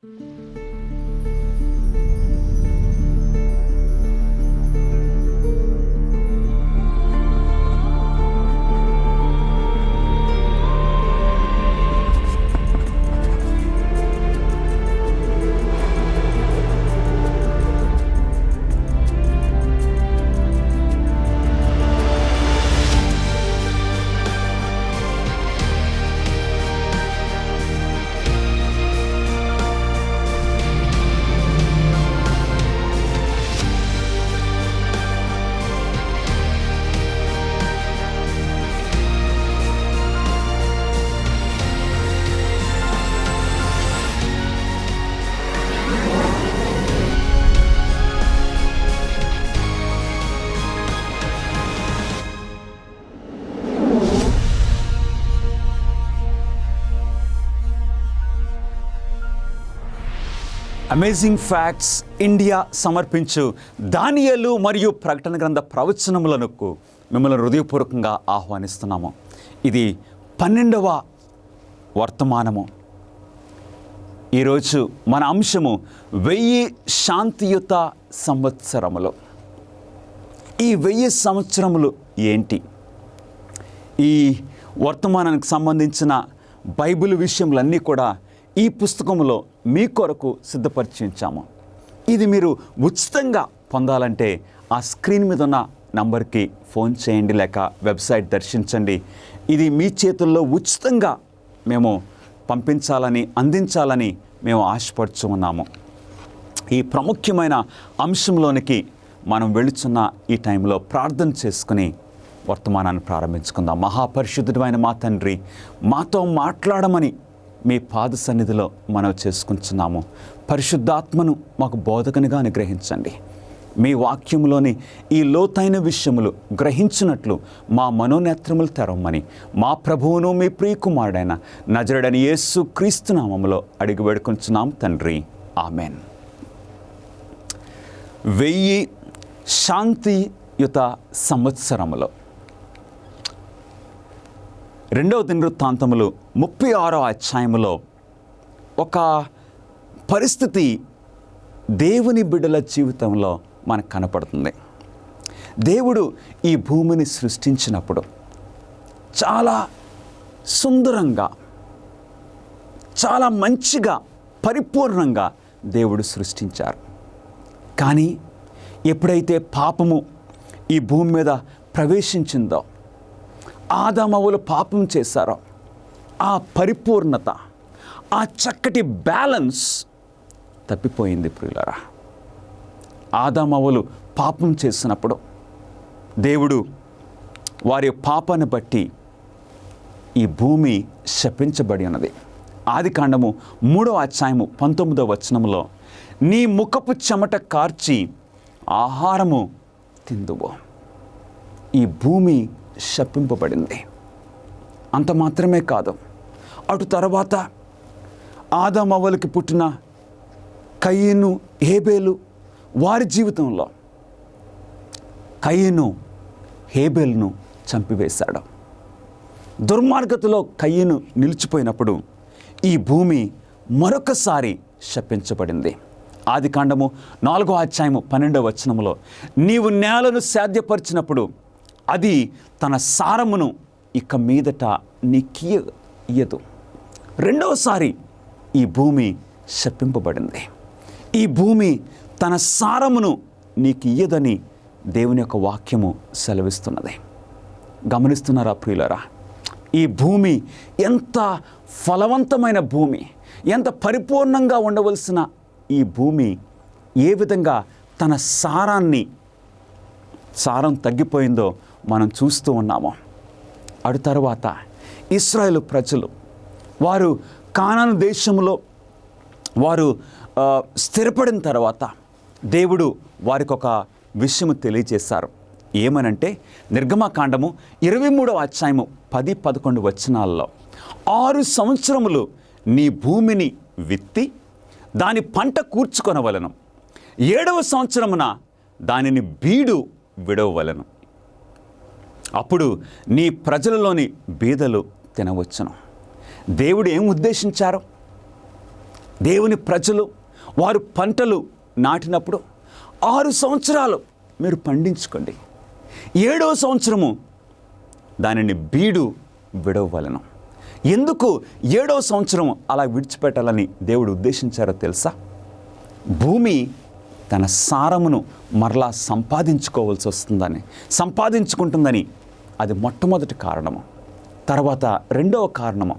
Amazing facts India సమర్పించు దానియేలు మరియు ప్రకటన గ్రంథ ప్రవచనములకు మిమ్మల్ని హృదయపూర్వకంగా ఆహ్వానిస్తున్నాము. ఇది 12వ వర్తమానము. ఈరోజు మన అంశము 1000 శాంతియుత సంవత్సరములు. ఈ 1000 సంవత్సరములు ఏంటి? ఈ వర్తమానానికి సంబంధించిన బైబిల్ విషయములన్నీ కూడా ఈ పుస్తకంలో మీ కొరకు సిద్ధపరిచించాము. ఇది మీరు ఉచితంగా పొందాలంటే ఆ స్క్రీన్ మీద ఉన్న నంబర్కి ఫోన్ చేయండి, లేక వెబ్సైట్ దర్శించండి. ఇది మీ చేతుల్లో ఉచితంగా మేము పంపించాలని, అందించాలని మేము ఆశపడుచు ఉన్నాము. ఈ ప్రాముఖ్యమైన అంశంలోనికి మనం వెళుచున్న ఈ టైంలో ప్రార్థన చేసుకుని వర్తమానాన్ని ప్రారంభించుకుందాం. మహాపరిశుద్ధుడైన మా తండ్రి, మాతో మాట్లాడమని మీ పాద సన్నిధిలో మనం చేసుకుంటున్నాము. పరిశుద్ధాత్మను మాకు బోధకునిగా అనుగ్రహించండి. మీ వాక్యంలోని ఈ లోతైన విషయములు గ్రహించినట్లు మా మనోనేత్రములు తెరవమని మా ప్రభువును మీ ప్రియకుమారుడైన నజరుడైన యేసు క్రీస్తు నామములో అడిగి వేడుకొంచున్నాం తండ్రి, ఆమెన్. 1000 శాంతియుత సంవత్సరములు. 2వ దినవృత్తాంతములు 36వ అధ్యాయములో ఒక పరిస్థితి దేవుని బిడ్డల జీవితంలో మనకు కనపడుతుంది. దేవుడు ఈ భూమిని సృష్టించినప్పుడు చాలా సుందరంగా, చాలా మంచిగా, పరిపూర్ణంగా దేవుడు సృష్టించారు. కానీ ఎప్పుడైతే పాపము ఈ భూమి మీద ప్రవేశించిందో, ఆదామవ్వలు పాపం చేశారో, ఆ పరిపూర్ణత, ఆ చక్కటి బ్యాలెన్స్ తప్పిపోయింది ప్రియులారా. ఆదామవ్వలు పాపం చేసినప్పుడు దేవుడు వారి పాపాన్ని బట్టి ఈ భూమి శపించబడి ఉన్నది. ఆదికాండము 3వ అధ్యాయము 19వ వచనంలో, నీ ముఖపు చెమట కార్చి ఆహారము తిందువు. ఈ భూమి శపింపబడింది. అంత మాత్రమే కాదు, అటు తర్వాత ఆదామవ్వలకి పుట్టిన కయీను, హేబేలు వారి జీవితంలో కయీను హేబేలును చంపివేశాడు. దుర్మార్గతలో కయీను నిలిచిపోయినప్పుడు ఈ భూమి మరొకసారి శపించబడింది. ఆదికాండము 4వ అధ్యాయము 12వ వచనములో, నీవు నేలను సేద్యపరిచినప్పుడు అది తన సారమును ఇక మీదట నీకియ్యదు. రెండవసారి ఈ భూమి శపింపబడింది. ఈ భూమి తన సారమును నీకు ఇయ్యదని దేవుని యొక్క వాక్యము సెలవిస్తున్నది. గమనిస్తున్నారా ప్రియులరా? ఈ భూమి ఎంత ఫలవంతమైన భూమి, ఎంత పరిపూర్ణంగా ఉండవలసిన ఈ భూమి ఏ విధంగా తన సారం తగ్గిపోయిందో మనం చూస్తూ ఉన్నాము. అటు తర్వాత ఇశ్రాయేలు ప్రజలు వారు కానాను దేశంలో వారు స్థిరపడిన తర్వాత దేవుడు వారికి ఒక విషయము తెలియజేశారు. ఏమనంటే, నిర్గమకాండము 23వ అధ్యాయము 10-11 వచనాల్లో, 6 సంవత్సరములు నీ భూమిని విత్తి దాని పంట కూర్చుకొనవలెను, 7వ సంవత్సరమున దానిని బీడు విడవవలెను, అప్పుడు నీ ప్రజలలోని బీదలు తినవచ్చును. దేవుడు ఏం ఉద్దేశించారు? దేవుని ప్రజలు వారు పంటలు నాటినప్పుడు 6 సంవత్సరాలు మీరు పండించుకోండి, 7వ సంవత్సరము దానిని బీడు విడవవలెను. ఎందుకు 7వ సంవత్సరం అలా విడిచిపెట్టాలని దేవుడు ఉద్దేశించారో తెలుసా? భూమి తన సారమును మరలా సంపాదించుకుంటుందని అది మొట్టమొదటి కారణము. తర్వాత 2వ కారణము,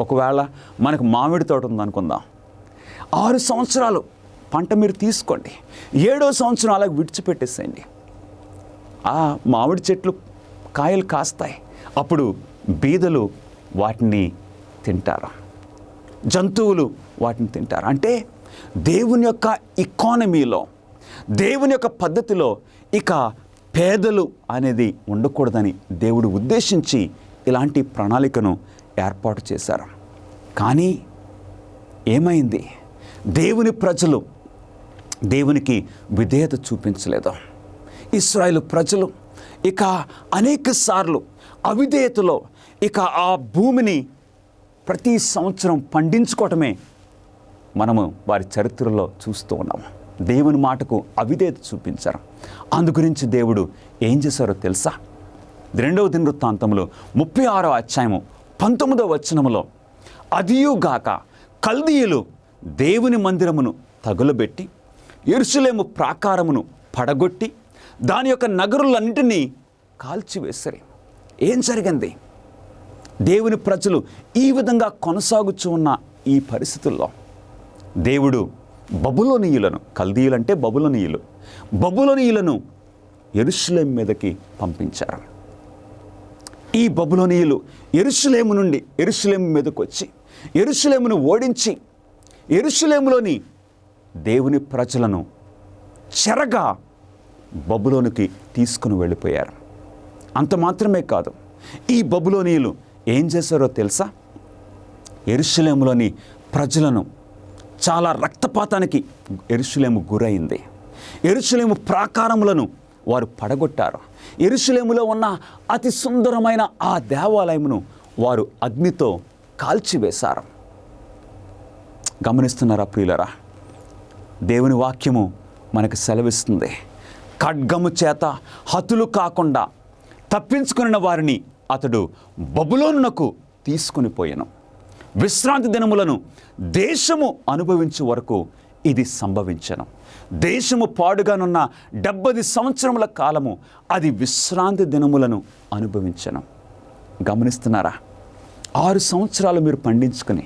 ఒకవేళ మనకు మామిడి తోట ఉందనుకుందాం, 6 సంవత్సరాలు పంట మీరు తీసుకోండి, 7వ సంవత్సరం అలా విడిచిపెట్టేసేయండి. ఆ మామిడి చెట్లు కాయలు కాస్తాయి, అప్పుడు బీదలు వాటిని తింటారు, జంతువులు వాటిని తింటారు. అంటే దేవుని యొక్క ఎకానమీలో, దేవుని యొక్క పద్ధతిలో ఇక పేదలు అనేది ఉండకూడదని దేవుడు ఉద్దేశించి ఇలాంటి ప్రణాళికను ఏర్పాటు చేశారు. కానీ ఏమైంది? దేవుని ప్రజలు దేవునికి విధేయత చూపించలేదు. ఇశ్రాయేలు ప్రజలు ఇక అనేక సార్లు అవిధేయతలో ఇక ఆ భూమిని ప్రతి సంవత్సరం పండించుకోవటమే మనము వారి చరిత్రలో చూస్తూ ఉన్నాము. దేవుని మాటకు అవిధేయత చూపించారు. అందుగురించి దేవుడు ఏం చేశారో తెలుసా? 2వ దినవృత్తాంతంలో 36వ అధ్యాయము 19వ వచనములో, అదియుగాక కల్దీయులు దేవుని మందిరమును తగులబెట్టి యెరూషలేము ప్రాకారమును పడగొట్టి దాని యొక్క నగరులన్నింటినీ కాల్చివేశారు. ఏం జరిగింది? దేవుని ప్రజలు ఈ విధంగా కొనసాగుచూ ఉన్న ఈ పరిస్థితుల్లో దేవుడు బబులోనీయులను, కల్దీయులంటే బబులోనీయులను యెరూషలేము మీదకి పంపించారు. ఈ బబులోనీయులు యెరూషలేము మీదకు వచ్చి యెరూషలేమును ఓడించి యెరూషలేములోని దేవుని ప్రజలను చెరగా బబులోనికి తీసుకుని వెళ్ళిపోయారు. అంత మాత్రమే కాదు, ఈ బబులోనీయులు ఏం చేశారో తెలుసా? యెరూషలేములోని ప్రజలను చాలా రక్తపాతానికి యెరూషలేము గురైంది. యెరూషలేము ప్రాకారములను వారు పడగొట్టారు. యెరూషలేములో ఉన్న అతి సుందరమైన ఆ దేవాలయమును వారు అగ్నితో కాల్చివేశారు. గమనిస్తున్నారా ప్రియులరా? దేవుని వాక్యము మనకు సెలవిస్తుంది, ఖడ్గము చేత హతులు కాకుండా తప్పించుకున్న వారిని అతడు బబులోనునకు తీసుకుని పోయెను. విశ్రాంతి దినములను దేశము అనుభవించే వరకు ఇది సంభవించెను. దేశము పాడుగానున్న 70 సంవత్సరముల కాలము అది విశ్రాంతి దినములను అనుభవించెను. గమనిస్తున్నారా? 6 సంవత్సరాలు మీరు పండించుకుని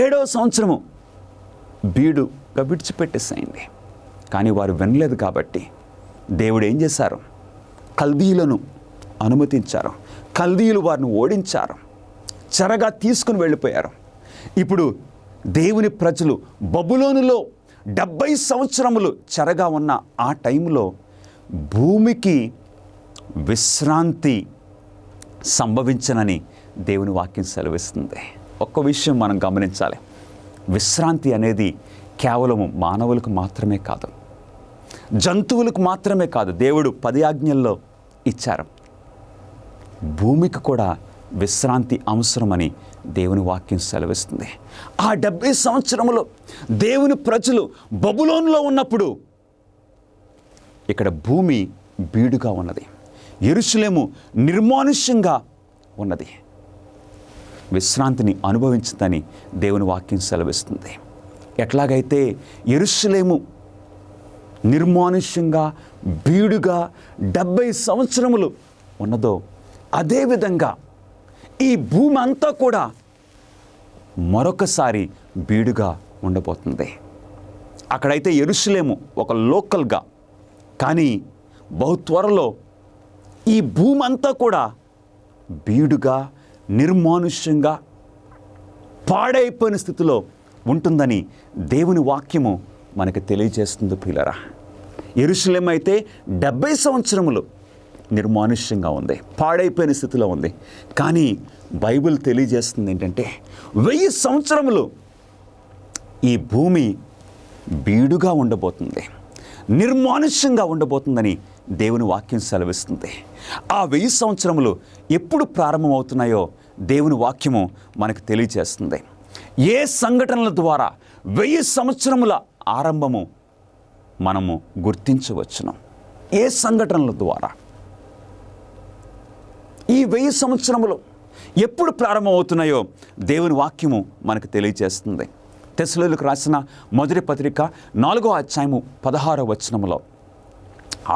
7వ సంవత్సరము బీడుగా విడిచిపెట్టేసేయండి. కానీ వారు వినలేదు కాబట్టి దేవుడు ఏం చేశారు? కల్దీయులను అనుమతించారు. కల్దీయులు వారిని ఓడించారు, చెరగా తీసుకుని వెళ్ళిపోయారు. ఇప్పుడు దేవుని ప్రజలు బబులోనులో 70 సంవత్సరములు చెరగా ఉన్న ఆ టైంలో భూమికి విశ్రాంతి సంభవించనని దేవుని వాక్యం సెలవిస్తుంది. ఒక్క విషయం మనం గమనించాలి, విశ్రాంతి అనేది కేవలం మానవులకు మాత్రమే కాదు, జంతువులకు మాత్రమే కాదు. దేవుడు 10 ఆజ్ఞల్లో ఇచ్చారు. భూమికి కూడా విశ్రాంతి అవసరమని దేవుని వాక్యం సెలవిస్తుంది. ఆ 70 సంవత్సరములు దేవుని ప్రజలు బబులోనులో ఉన్నప్పుడు ఇక్కడ భూమి బీడుగా ఉన్నది, యెరూషలేము నిర్మానుష్యంగా ఉన్నది. విశ్రాంతిని అనుభవించిందని దేవుని వాక్యం సెలవిస్తుంది. ఎట్లాగైతే యెరూషలేము నిర్మానుష్యంగా బీడుగా 70 సంవత్సరములు ఉన్నదో, అదేవిధంగా ఈ భూమి అంతా కూడా మరొకసారి బీడుగా ఉండబోతుంది. అక్కడైతే యెరూషలేము ఒక లోకల్గా, కానీ బహు త్వరలో ఈ భూమి అంతా కూడా బీడుగా నిర్మానుష్యంగా పాడైపోయిన స్థితిలో ఉంటుందని దేవుని వాక్యము మనకు తెలియజేస్తుంది ప్రియులారా. యెరూషలేము అయితే 70 సంవత్సరములు నిర్మానుష్యంగా ఉంది, పాడైపోయిన స్థితిలో ఉంది. కానీ బైబిల్ తెలియజేస్తుంది ఏంటంటే 1000 సంవత్సరములు ఈ భూమి బీడుగా ఉండబోతుంది, నిర్మానుష్యంగా ఉండబోతుందని దేవుని వాక్యం సెలవిస్తుంది. ఆ 1000 సంవత్సరములు ఎప్పుడు ప్రారంభమవుతున్నాయో దేవుని వాక్యము మనకు తెలియజేస్తుంది. ఏ సంఘటనల ద్వారా 1000 సంవత్సరముల ఆరంభము మనము గుర్తించవచ్చును. ఏ సంఘటనల ద్వారా ఈ 1000 సంవత్సరములు ఎప్పుడు ప్రారంభమవుతున్నాయో దేవుని వాక్యము మనకు తెలియజేస్తుంది. తెస్సలోనికీయులకు రాసిన మొదటి పత్రిక 4వ అధ్యాయము 16వ వచనములో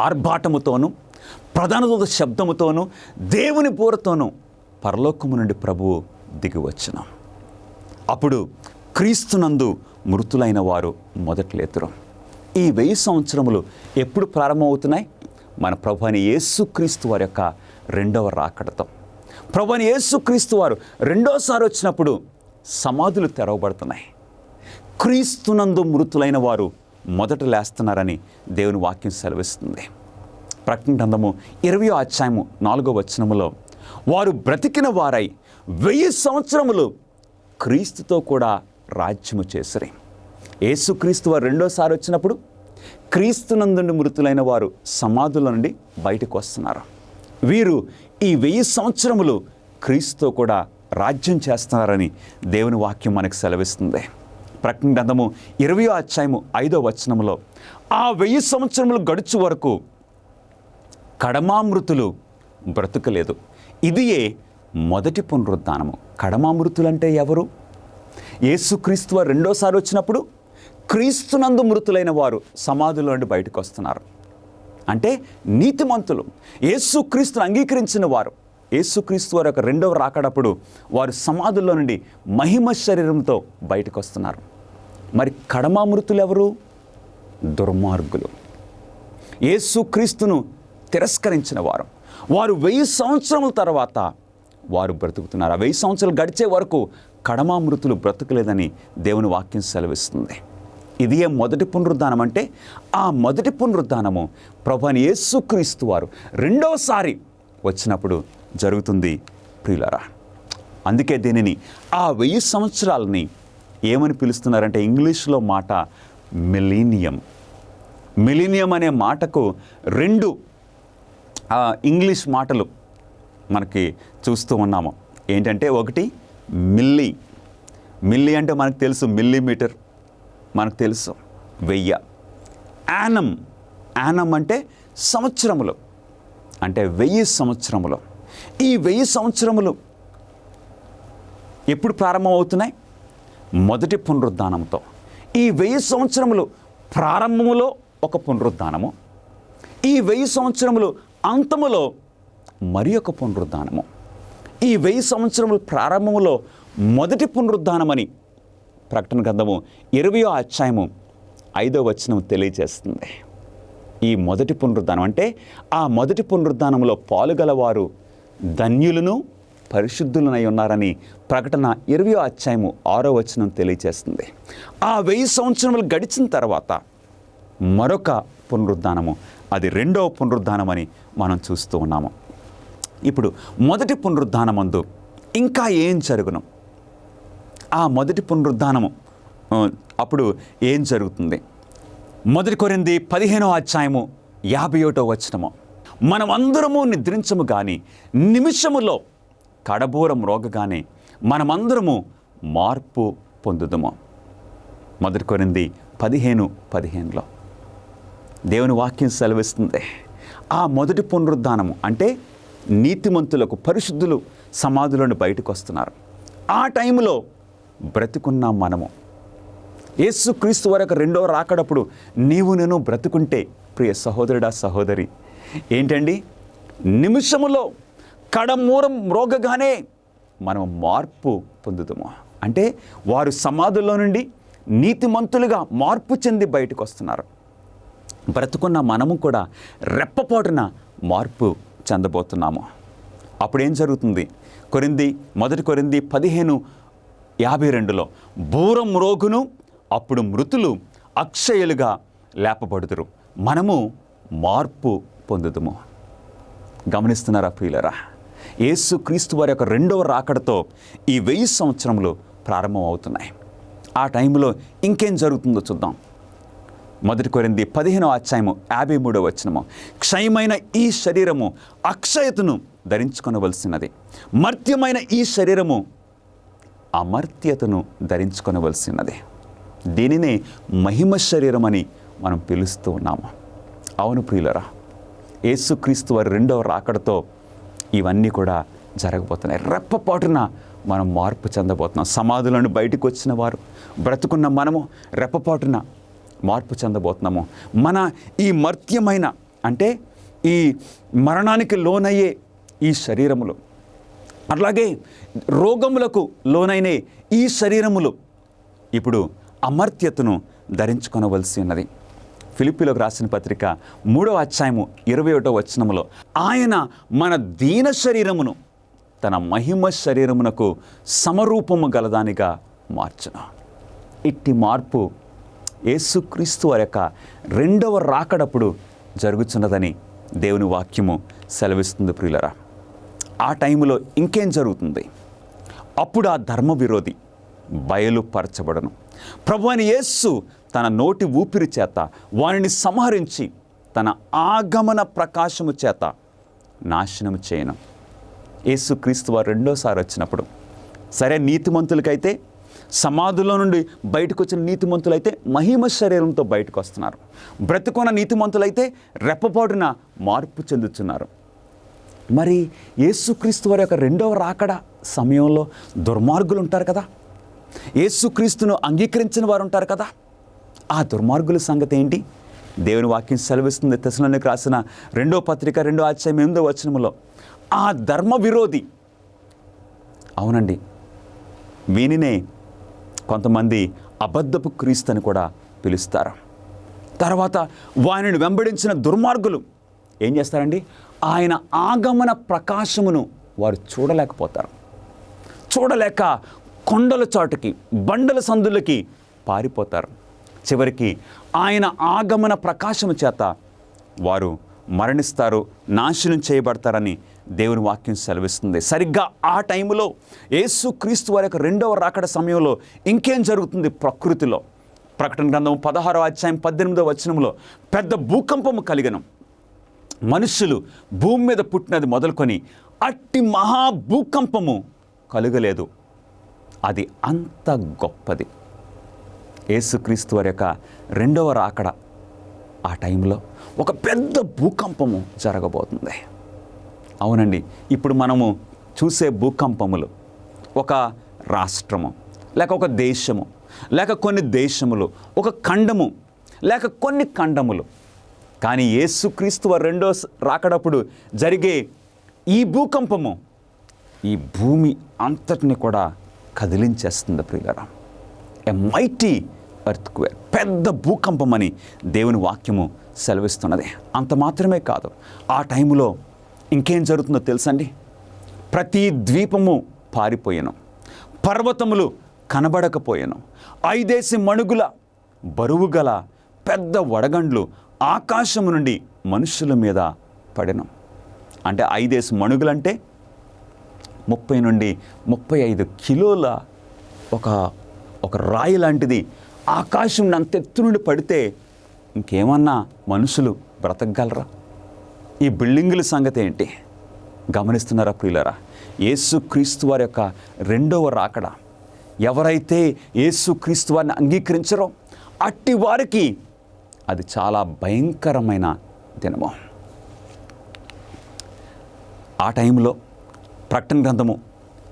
ఆర్భాటముతోనూ ప్రధాన దూత శబ్దముతోనూ దేవుని బూరతోనూ పరలోకము నుండి ప్రభువు దిగివచ్చును. అప్పుడు క్రీస్తునందు మృతులైన వారు మొదట లేతురు. ఈ 1000 సంవత్సరములు ఎప్పుడు ప్రారంభమవుతున్నాయి? మన ప్రభువైన యేసుక్రీస్తు వారి యొక్క రెండవ రాకడతో. ప్రభువైన యేసుక్రీస్తు వారు రెండోసారి వచ్చినప్పుడు సమాధులు తెరవబడుతున్నాయి. క్రీస్తునందు మృతులైన వారు మొదట లేస్తున్నారని దేవుని వాక్యం సెలవిస్తుంది. ప్రకటన గ్రంథము 20వ అధ్యాయము 4వ వచనములో వారు బ్రతికిన వారై 1000 సంవత్సరములు క్రీస్తుతో కూడా రాజ్యము చేసిరి. యేసుక్రీస్తు వారు రెండోసారి వచ్చినప్పుడు క్రీస్తునందు మృతులైన వారు సమాధుల నుండి బయటకు వస్తున్నారు. వీరు ఈ 1000 సంవత్సరములు క్రీస్తుతో కూడా రాజ్యం చేస్తున్నారని దేవుని వాక్యం మనకు సెలవిస్తుంది. ప్రకటన గ్రంథము 20వ అధ్యాయము 5వ వచనములో ఆ 1000 సంవత్సరములు గడుచు వరకు కడమామృతులు బ్రతుకలేదు. ఇదియే మొదటి పునరుద్ధానము. కడమామృతులు అంటే ఎవరు? యేసుక్రీస్తు వారు రెండోసారి వచ్చినప్పుడు క్రీస్తునందు మృతులైన వారు సమాధుల నుండి బయటకు వస్తున్నారు. అంటే నీతిమంతులు, యేసుక్రీస్తును అంగీకరించిన వారు, యేసుక్రీస్తు వారి యొక్క రెండవ రాకడప్పుడు వారు సమాధుల్లో నుండి మహిమ శరీరంతో బయటకు వస్తున్నారు. మరి కడమామృతులు ఎవరు? దుర్మార్గులు, యేసుక్రీస్తును తిరస్కరించిన వారు. వారు 1000 సంవత్సరముల తర్వాత వారు బ్రతుకుతున్నారు. ఆ 1000 సంవత్సరాలు గడిచే వరకు కడమామృతులు బ్రతుకులేదని దేవుని వాక్యం సెలవిస్తుంది. ఇది మొదటి పునరుద్ధానం. అంటే ఆ మొదటి పునరుద్ధానము ప్రభువైన యేసుక్రీస్తు వారు రెండోసారి వచ్చినప్పుడు జరుగుతుంది ప్రియులారా. అందుకే దీనిని ఆ 1000 సంవత్సరాలని ఏమని పిలుస్తున్నారంటే ఇంగ్లీష్లో మాట మిలీనియం. మిలీనియం అనే మాటకు 2 ఇంగ్లీష్ మాటలు మనకి చూస్తూ ఉన్నాము. ఏంటంటే ఒకటి మిల్లీ. మిల్లీ అంటే మనకు తెలుసు, మిల్లీమీటర్ మనకు తెలుసు, 1000. యానం. యానం అంటే సంవత్సరములు, అంటే 1000 సంవత్సరములు. ఈ 1000 సంవత్సరములు ఎప్పుడు ప్రారంభమవుతున్నాయి? మొదటి పునరుద్ధానంతో. ఈ 1000 సంవత్సరములు ప్రారంభములో ఒక పునరుద్ధానము, ఈ 1000 సంవత్సరములు అంతములో మరి ఒక పునరుద్ధానము. ఈ 1000 సంవత్సరములు ప్రారంభములో మొదటి పునరుద్ధానమని ప్రకటన గ్రంథము 20వ అధ్యాయము 5వ వచనం తెలియజేస్తుంది. ఈ మొదటి పునరుద్ధానం అంటే ఆ మొదటి పునరుద్ధానంలో పాలుగలవారు ధన్యులను పరిశుద్ధులనై ఉన్నారని ప్రకటన 20వ అధ్యాయము 6వ వచనం తెలియజేస్తుంది. ఆ 1000 సంవత్సరములు గడిచిన తర్వాత మరొక పునరుద్ధానము, అది రెండవ పునరుద్ధానమని మనం చూస్తూ ఉన్నాము. ఇప్పుడు మొదటి పునరుద్ధానమందు ఇంకా ఏం జరుగును? ఆ మొదటి పునరుద్ధానము అప్పుడు ఏం జరుగుతుంది? 1 కొరింథీ 15వ అధ్యాయము 51వ వచనము, మనమందరము నిద్రించము కానీ నిమిషములో కడబూర మ్రోగగానే మనమందరము మార్పు పొందుదము. 1 కొరింథీ 15:15లో దేవుని వాక్యం సెలవిస్తుంది. ఆ మొదటి పునరుద్ధానము అంటే నీతిమంతులకు, పరిశుద్ధులు సమాధులను బయటకు వస్తున్నారు. ఆ టైంలో బ్రతికున్న మనము యేసుక్రీస్తు వరకు రెండో రాకడప్పుడు నీవు నేను బ్రతుకుంటే ప్రియ సహోదరుడా, సహోదరి, ఏంటండి, నిమిషములో కడమూరం మ్రోగగానే మనం మార్పు పొందుతాము. అంటే వారు సమాధుల్లో నుండి నీతిమంతులుగా మార్పు చెంది బయటకు వస్తున్నారు. బ్రతుకున్న మనము కూడా రెప్పపాటున మార్పు చెందబోతున్నాము. అప్పుడేం జరుగుతుంది? 1 కొరింథీ 15:52లో బూరం మ్రోగును, అప్పుడు మృతులు అక్షయులుగా లేపబడుదురు, మనము మార్పు పొందుదుము. గమనిస్తున్నారా ప్రియులరా? యేసుక్రీస్తు వారి యొక్క రెండవ రాకడతో ఈ 1000 సంవత్సరములు ప్రారంభం అవుతున్నాయి. ఆ టైంలో ఇంకేం జరుగుతుందో చూద్దాం. 1 కొరింథీ 15వ అధ్యాయము 53వ వచనము, క్షయమైన ఈ శరీరము అక్షయతను ధరించుకొనవలసినది, మర్త్యమైన ఈ శరీరము అమర్త్యతను ధరించుకొనవలసినది. దీనినే మహిమ శరీరం అని మనం పిలుస్తూ ఉన్నాము. అవును ప్రియులరా, యేసుక్రీస్తు వారి రెండవ రాకడతో ఇవన్నీ కూడా జరగబోతున్నాయి. రెప్పపాటున మనం మార్పు చెందబోతున్నాం. సమాధులను బయటకు వచ్చిన వారు బ్రతుకున్న మనము రెప్పపాటున మార్పు చెందబోతున్నాము. మన ఈ మర్త్యమైన అంటే ఈ మరణానికి లోనయ్యే ఈ శరీరములు, అలాగే రోగములకు లోనైన ఈ శరీరములు ఇప్పుడు అమర్త్యతను ధరించుకొనవలసి ఉన్నది. ఫిలిప్పీలకు రాసిన పత్రిక 3వ అధ్యాయము 21వ వచనములో ఆయన మన దీన శరీరమును తన మహిమ శరీరమునకు సమరూపము గలదానిగా మార్చును. ఇట్టి మార్పు యేసుక్రీస్తు వారి యొక్క రెండవ రాకడప్పుడు జరుగుతున్నదని దేవుని వాక్యము సెలవిస్తుంది ప్రియులరా. ఆ టైంలో ఇంకేం జరుగుతుంది? అప్పుడు ఆ ధర్మ విరోధి బయలుపరచబడను. ప్రభువైన యేసు తన నోటి ఊపిరి చేత వారిని సంహరించి తన ఆగమన ప్రకాశము చేత నాశనము చేయను. యేసుక్రీస్తు వారు రెండోసారి వచ్చినప్పుడు సరే, నీతిమంతులకైతే సమాధుల్లో నుండి బయటకు వచ్చిన నీతిమంతులైతే మహిమ శరీరంతో బయటకు వస్తున్నారు. బ్రతుకున్న నీతిమంతులైతే రెప్పపాటున మార్పు చెందుతున్నారు. మరి యేసుక్రీస్తు వారి యొక్క రెండవ రాకడ సమయంలో దుర్మార్గులు ఉంటారు కదా, యేసుక్రీస్తును అంగీకరించిన వారు ఉంటారు కదా. ఆ దుర్మార్గుల సంగతి ఏంటి? దేవుని వాక్యం సెలవిస్తుంది. తెస్సలోనికీయులకు రాసిన 2వ పత్రిక 2వ అధ్యాయం 8వ వచనములో ఆ ధర్మ విరోధి, అవునండి, వీనినే కొంతమంది అబద్ధపు క్రీస్తు అని కూడా పిలుస్తారు. తర్వాత వారిని వెంబడించిన దుర్మార్గులు ఏం చేస్తారండి? ఆయన ఆగమన ప్రకాశమును వారు చూడలేకపోతారు. చూడలేక కొండల చాటుకి, బండల సందులకి పారిపోతారు. చివరికి ఆయన ఆగమన ప్రకాశము చేత వారు మరణిస్తారు, నాశనం చేయబడతారని దేవుని వాక్యం సెలవిస్తుంది. సరిగ్గా ఆ టైంలో యేసుక్రీస్తు వారి యొక్క రెండవ రాకడ సమయంలో ఇంకేం జరుగుతుంది ప్రకృతిలో? ప్రకటన గ్రంథం 16వ అధ్యాయం 18వ వచనంలో పెద్ద భూకంపము కలిగను. మనుషులు భూమి మీద పుట్టినది మొదలుకొని అట్టి మహా భూకంపము కలుగలేదు. అది అంత గొప్పది. యేసుక్రీస్తు వారి యొక్క రెండవ రాకడ ఆ టైంలో ఒక పెద్ద భూకంపము జరగబోతుంది. అవునండి, ఇప్పుడు మనము చూసే భూకంపములు ఒక రాష్ట్రము, లేక ఒక దేశము, లేక కొన్ని దేశములు, ఒక ఖండము, లేక కొన్ని ఖండములు. కానీ యేసుక్రీస్తు వారి రెండో రాకడప్పుడు జరిగే ఈ భూకంపము ఈ భూమి అంతటిని కూడా కదిలించేస్తుంది ప్రియులారా. ఎ మైటీ ఎర్త్క్వేక్, పెద్ద భూకంపం అని దేవుని వాక్యము సెలవిస్తున్నది. అంత మాత్రమే కాదు, ఆ టైంలో ఇంకేం జరుగుతుందో తెలుసండి? ప్రతి ద్వీపము పారిపోయాను, పర్వతములు కనబడకపోయాను, 5 మణుగుల బరువు గల పెద్ద వడగండ్లు ఆకాశము నుండి మనుషుల మీద పడెను. అంటే 5 మణుగులంటే 30 నుండి 35 కిలోల ఒక రాయి లాంటిది ఆకాశం అంత ఎత్తు నుండి పడితే ఇంకేమన్నా మనుషులు బ్రతకగలరా? ఈ బిల్డింగుల సంగతి ఏంటి గమనిస్తున్నారా ప్రియులారా? యేసుక్రీస్తు వారి యొక్క రెండవ రాకడ, ఎవరైతే యేసుక్రీస్తు వారిని అంగీకరించరో అట్టి వారికి అది చాలా భయంకరమైన దినము. ఆ టైంలో ప్రకటన గ్రంథము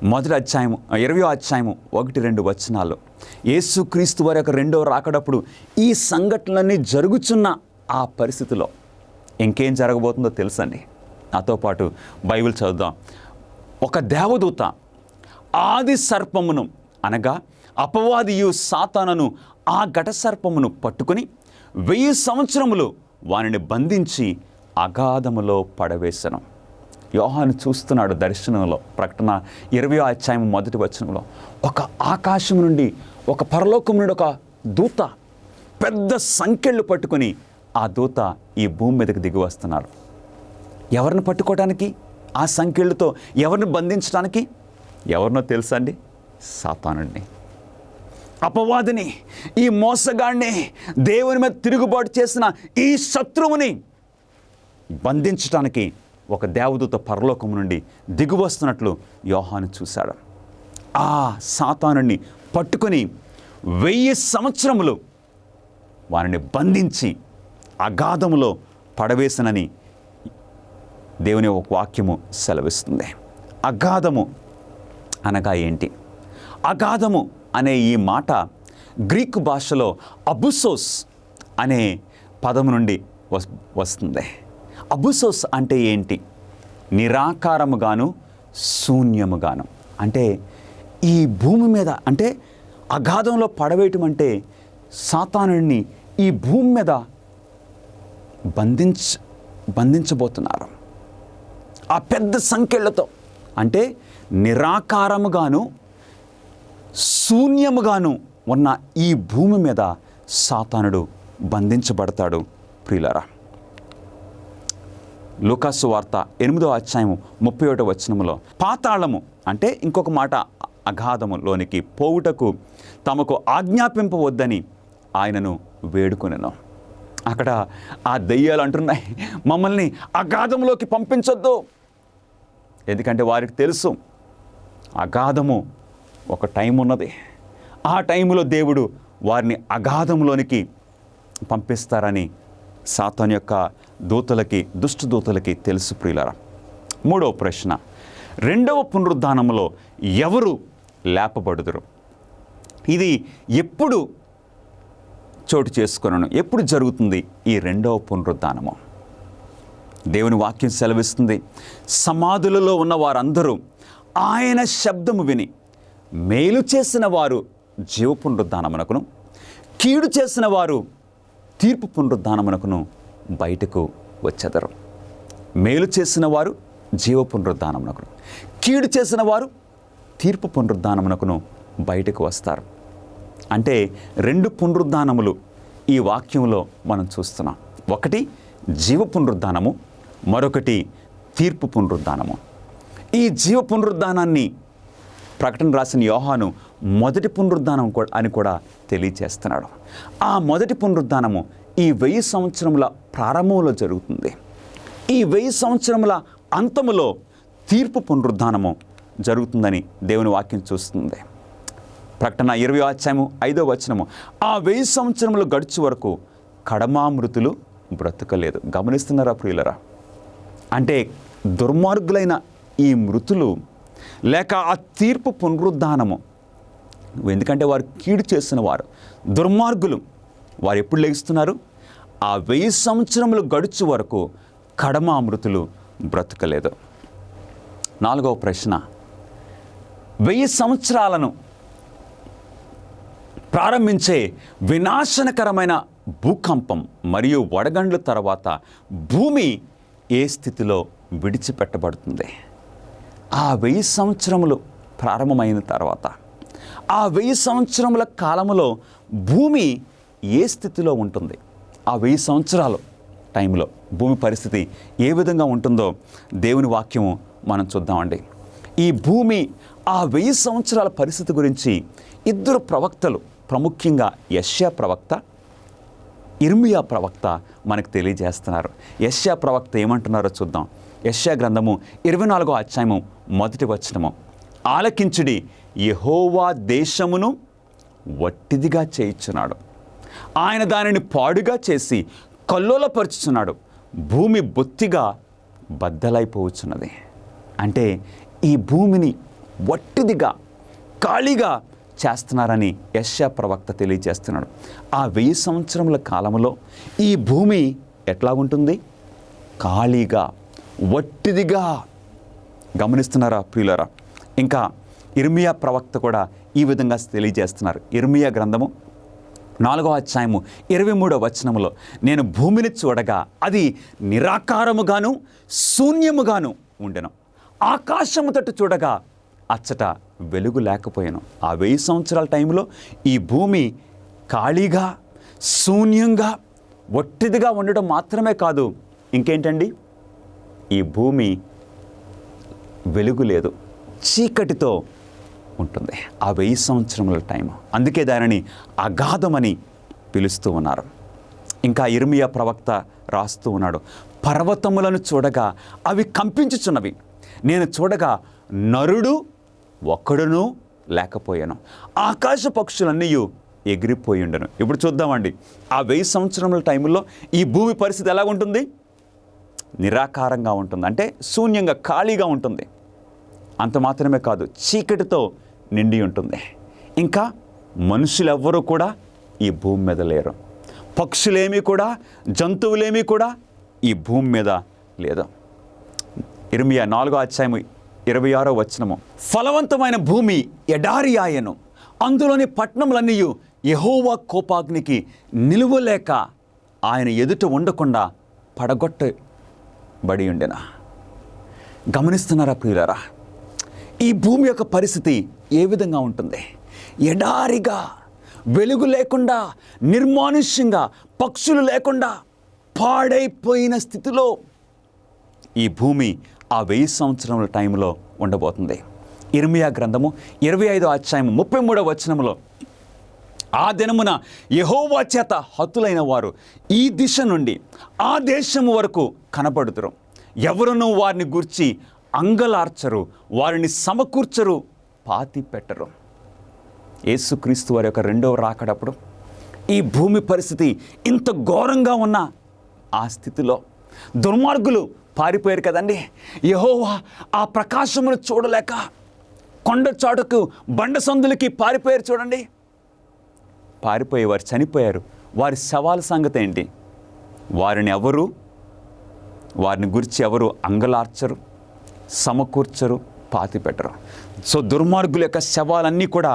1వ అధ్యాయము 20వ అధ్యాయము 1-2 వచనాలు యేసుక్రీస్తు వారి యొక్క రెండవ రాకడప్పుడు ఈ సంఘటనలన్నీ జరుగుతున్న ఆ పరిస్థితిలో ఇంకేం జరగబోతుందో తెలుసండి. నాతో పాటు బైబిల్ చదువుదాం. ఒక దేవదూత ఆది సర్పమును అనగా అపవాదియు సాతానును ఆ ఘట సర్పమును పట్టుకుని 1000 సంవత్సరములు వానిని బంధించి అగాధములో పడవేశను. యోహాను చూస్తున్నాడు దర్శనంలో. ప్రకటన 20వ అధ్యాయం 1వ వచనంలో ఒక ఆకాశం నుండి, ఒక పరలోకం నుండి ఒక దూత పెద్ద సంకెళ్ళు పట్టుకొని ఆ దూత ఈ భూమి మీదకి దిగి వస్తున్నాడు. ఎవరిని పట్టుకోవడానికి? ఆ సంకెళ్ళతో ఎవరిని బంధించడానికి? ఎవరినో తెలుసా అండి? సాతానుడిని, అపవాదిని, ఈ మోసగాడిని, దేవుని మీద తిరుగుబాటు చేసిన ఈ శత్రువుని బంధించడానికి ఒక దేవదూత పరలోకం నుండి దిగువస్తున్నట్లు యోహాను చూశాడు. ఆ సాతానుని పట్టుకొని 1000 సంవత్సరములు వారిని బంధించి అగాధములో పడవేసనని దేవుని ఒక వాక్యము సెలవిస్తుంది. అగాధము అనగా ఏంటి? అగాధము అనే ఈ మాట గ్రీకు భాషలో అబుసోస్ అనే పదము నుండి వస్తుంది. అబుసోస్ అంటే ఏంటి? నిరాకారముగాను శూన్యముగాను. అంటే ఈ భూమి మీద, అంటే అగాధంలో పడవేయటం అంటే సాతానుడిని ఈ భూమి మీద బంధించబోతున్నారు ఆ పెద్ద సంకెళ్లతో. అంటే నిరాకారముగాను శూన్యముగాను ఉన్న ఈ భూమి మీద సాతానుడు బంధించబడతాడు. ప్రియులారా, లూకాసు వార్త 8వ అధ్యాయము 31వ వచనములో పాతాళము అంటే ఇంకొక మాట అగాధములోనికి పోవుటకు తమకు ఆజ్ఞాపింపవద్దని ఆయనను వేడుకొనెను. అక్కడ ఆ దెయ్యాలు అంటున్నాయి, మమ్మల్ని అగాధంలోకి పంపించొద్దు. ఎందుకంటే వారికి తెలుసు అగాధము ఒక టైం ఉన్నది. ఆ టైంలో దేవుడు వారిని అగాధంలోనికి పంపిస్తారని సాతాను యొక్క దూతలకి, దుష్ట దూతలకి తెలుసు. ప్రియులారా, 3వ ప్రశ్న, 2వ పునరుద్ధానములో ఎవరు లేపబడుదురు? ఇది ఎప్పుడు చోటు చేసుకొనును? ఎప్పుడు జరుగుతుంది ఈ 2వ పునరుద్ధానము? దేవుని వాక్యం సెలవిస్తుంది, సమాధులలో ఉన్న వారందరూ ఆయన శబ్దము విని మేలు చేసిన వారు జీవ పునరుద్ధానమునకును, కీడు చేసిన వారు తీర్పు పునరుద్ధానమునకును బయటకు వచ్చెదరు. మేలు చేసిన వారు జీవ పునరుద్ధానమునకును, కీడు చేసిన వారు తీర్పు పునరుద్ధానమునకును బయటకు వస్తారు. అంటే 2 పునరుద్ధానములు ఈ వాక్యంలో మనం చూస్తున్నాం. ఒకటి జీవ పునరుద్ధానము, మరొకటి తీర్పు పునరుద్ధానము. ఈ జీవ పునరుద్ధానాన్ని ప్రకటన రాసిన యోహాను మొదటి పునరుద్ధానం అని కూడా తెలియచేస్తున్నాడు. ఆ మొదటి పునరుద్ధానము ఈ 1000 సంవత్సరముల ప్రారంభంలో జరుగుతుంది. ఈ 1000 సంవత్సరముల అంతములో తీర్పు పునరుద్ధానము జరుగుతుందని దేవుని వాక్యం చూస్తుంది. ప్రకటన 20వ అధ్యాయము 5వ వచనము, ఆ 1000 సంవత్సరములు గడుచు వరకు కడమామృతులు బ్రతకలేదు. గమనిస్తున్నారా ప్రియులరా? అంటే దుర్మార్గులైన ఈ మృతులు లేక ఆ తీర్పు పునరుద్ధానము, ఎందుకంటే వారు కీడు చేసిన వారు, దుర్మార్గులు, వారు ఎప్పుడు లెగిస్తున్నారు? ఆ 1000 సంవత్సరములు గడుచు వరకు కడమామృతులు బ్రతకలేదు. 4వ ప్రశ్న, 1000 సంవత్సరాలను ప్రారంభించే వినాశనకరమైన భూకంపం మరియు వడగండ్ల తర్వాత భూమి ఏ స్థితిలో విడిచిపెట్టబడుతుంది? ఆ 1000 సంవత్సరములు ప్రారంభమైన తర్వాత, ఆ 1000 సంవత్సరముల కాలములో భూమి ఏ స్థితిలో ఉంటుంది? ఆ 1000 సంవత్సరాల టైంలో భూమి పరిస్థితి ఏ విధంగా ఉంటుందో దేవుని వాక్యము మనం చూద్దామండి. ఈ భూమి ఆ 1000 సంవత్సరాల పరిస్థితి గురించి 2 ప్రవక్తలు, ప్రాముఖ్యంగా యెషయా ప్రవక్త, ఇర్మియా ప్రవక్త మనకు తెలియజేస్తున్నారు. యెషయా ప్రవక్త ఏమంటున్నారో చూద్దాం. యెషయా గ్రంథము 24వ అధ్యాయము 1వ వచనము, ఆలకించుడి, యెహోవా దేశమును వట్టిదిగా చేయుచున్నాడు, ఆయన దానిని పాడుగా చేసి కల్లోలపరుచుచున్నాడు, భూమి బొత్తిగా బద్దలైపోవచ్చున్నది. అంటే ఈ భూమిని వట్టిదిగా, ఖాళీగా చేస్తున్నారని యెషయా ప్రవక్త తెలియజేస్తున్నాడు. ఆ 1000 సంవత్సరముల కాలంలో ఈ భూమి ఎట్లా ఉంటుంది? ఖాళీగా, వట్టిదిగా. గమనిస్తున్నారా ప్రియులారా? ఇంకా ఇర్మియా ప్రవక్త కూడా ఈ విధంగా తెలియజేస్తున్నారు. ఇర్మియా గ్రంథము 4వ అధ్యాయము 23వ వచనములో, నేను భూమిని చూడగా అది నిరాకారముగాను శూన్యముగాను ఉండెను, ఆకాశము తట్టు చూడగా అచ్చట వెలుగు లేకపోయాను. ఆ 1000 సంవత్సరాల టైంలో ఈ భూమి ఖాళీగా, శూన్యంగా, ఒట్టిదిగా ఉండడం మాత్రమే కాదు, ఇంకేంటండి, ఈ భూమి వెలుగు లేదు, చీకటితో ఉంటుంది. ఆ 1000 సంవత్సరముల టైం. అందుకే దానిని అగాధమని పిలుస్తూ ఉన్నారు. ఇంకా ఇర్మియా ప్రవక్త రాస్తూ ఉన్నాడు, పర్వతములను చూడగా అవి కంపించుచున్నవి, నేను చూడగా నరుడు ఒక్కడును లేకపోయాను, ఆకాశ పక్షులన్నీ ఎగిరిపోయి ఉండను. ఇప్పుడు చూద్దామండి, ఆ 1000 సంవత్సరముల టైంలో ఈ భూమి పరిస్థితి ఎలా ఉంటుంది? నిరాకారంగా ఉంటుంది, అంటే శూన్యంగా, ఖాళీగా ఉంటుంది. అంత మాత్రమే కాదు, చీకటితో నిండి ఉంటుంది. ఇంకా మనుషులెవ్వరూ కూడా ఈ భూమి మీద లేరు. పక్షులేమీ కూడా, జంతువులేమీ కూడా ఈ భూమి మీద లేదు. ఇర్మియా 4:26 ఫలవంతమైన భూమి ఎడారి ఆయను, అందులోని పట్టణములన్నీ యెహోవా కోపాగ్నికి నిలువలేక ఆయన ఎదుట ఉండకుండా పడగొట్టబడి ఉండెన. గమనిస్తున్నారా ప్రియులారా? ఈ భూమి యొక్క పరిస్థితి ఏ విధంగా ఉంటుంది? ఎడారిగా, వెలుగు లేకుండా, నిర్మానుష్యంగా, పక్షులు లేకుండా పాడైపోయిన స్థితిలో ఈ భూమి ఆ 1000 సంవత్సరముల టైంలో ఉండబోతుంది. ఇర్మియా గ్రంథము 25:33 ఆ దినమున యెహోవా చేత హతులైన వారు ఈ దిశ నుండి ఆ దేశము వరకు కనబడుతురు. ఎవరునూ వారిని గూర్చి అంగలార్చరు, వారిని సమకూర్చరు, పాతి పెట్టరు. యేసుక్రీస్తు వారి యొక్క రెండవ రాకడప్పుడు ఈ భూమి పరిస్థితి ఇంత ఘోరంగా ఉన్న ఆ స్థితిలో దుర్మార్గులు పారిపోయారు కదండి. యెహోవా ఆ ప్రకాశమును చూడలేక కొండ చాటుకు, బండ సందులకి పారిపోయారు చూడండి. పారిపోయి వారు చనిపోయారు. వారి శవాల సంగతి ఏంటి? వారిని గురించి ఎవరు అంగలార్చరు, సమకూర్చరు, పాతి పెట్టరు. సో దుర్మార్గుల యొక్క శవాలన్నీ కూడా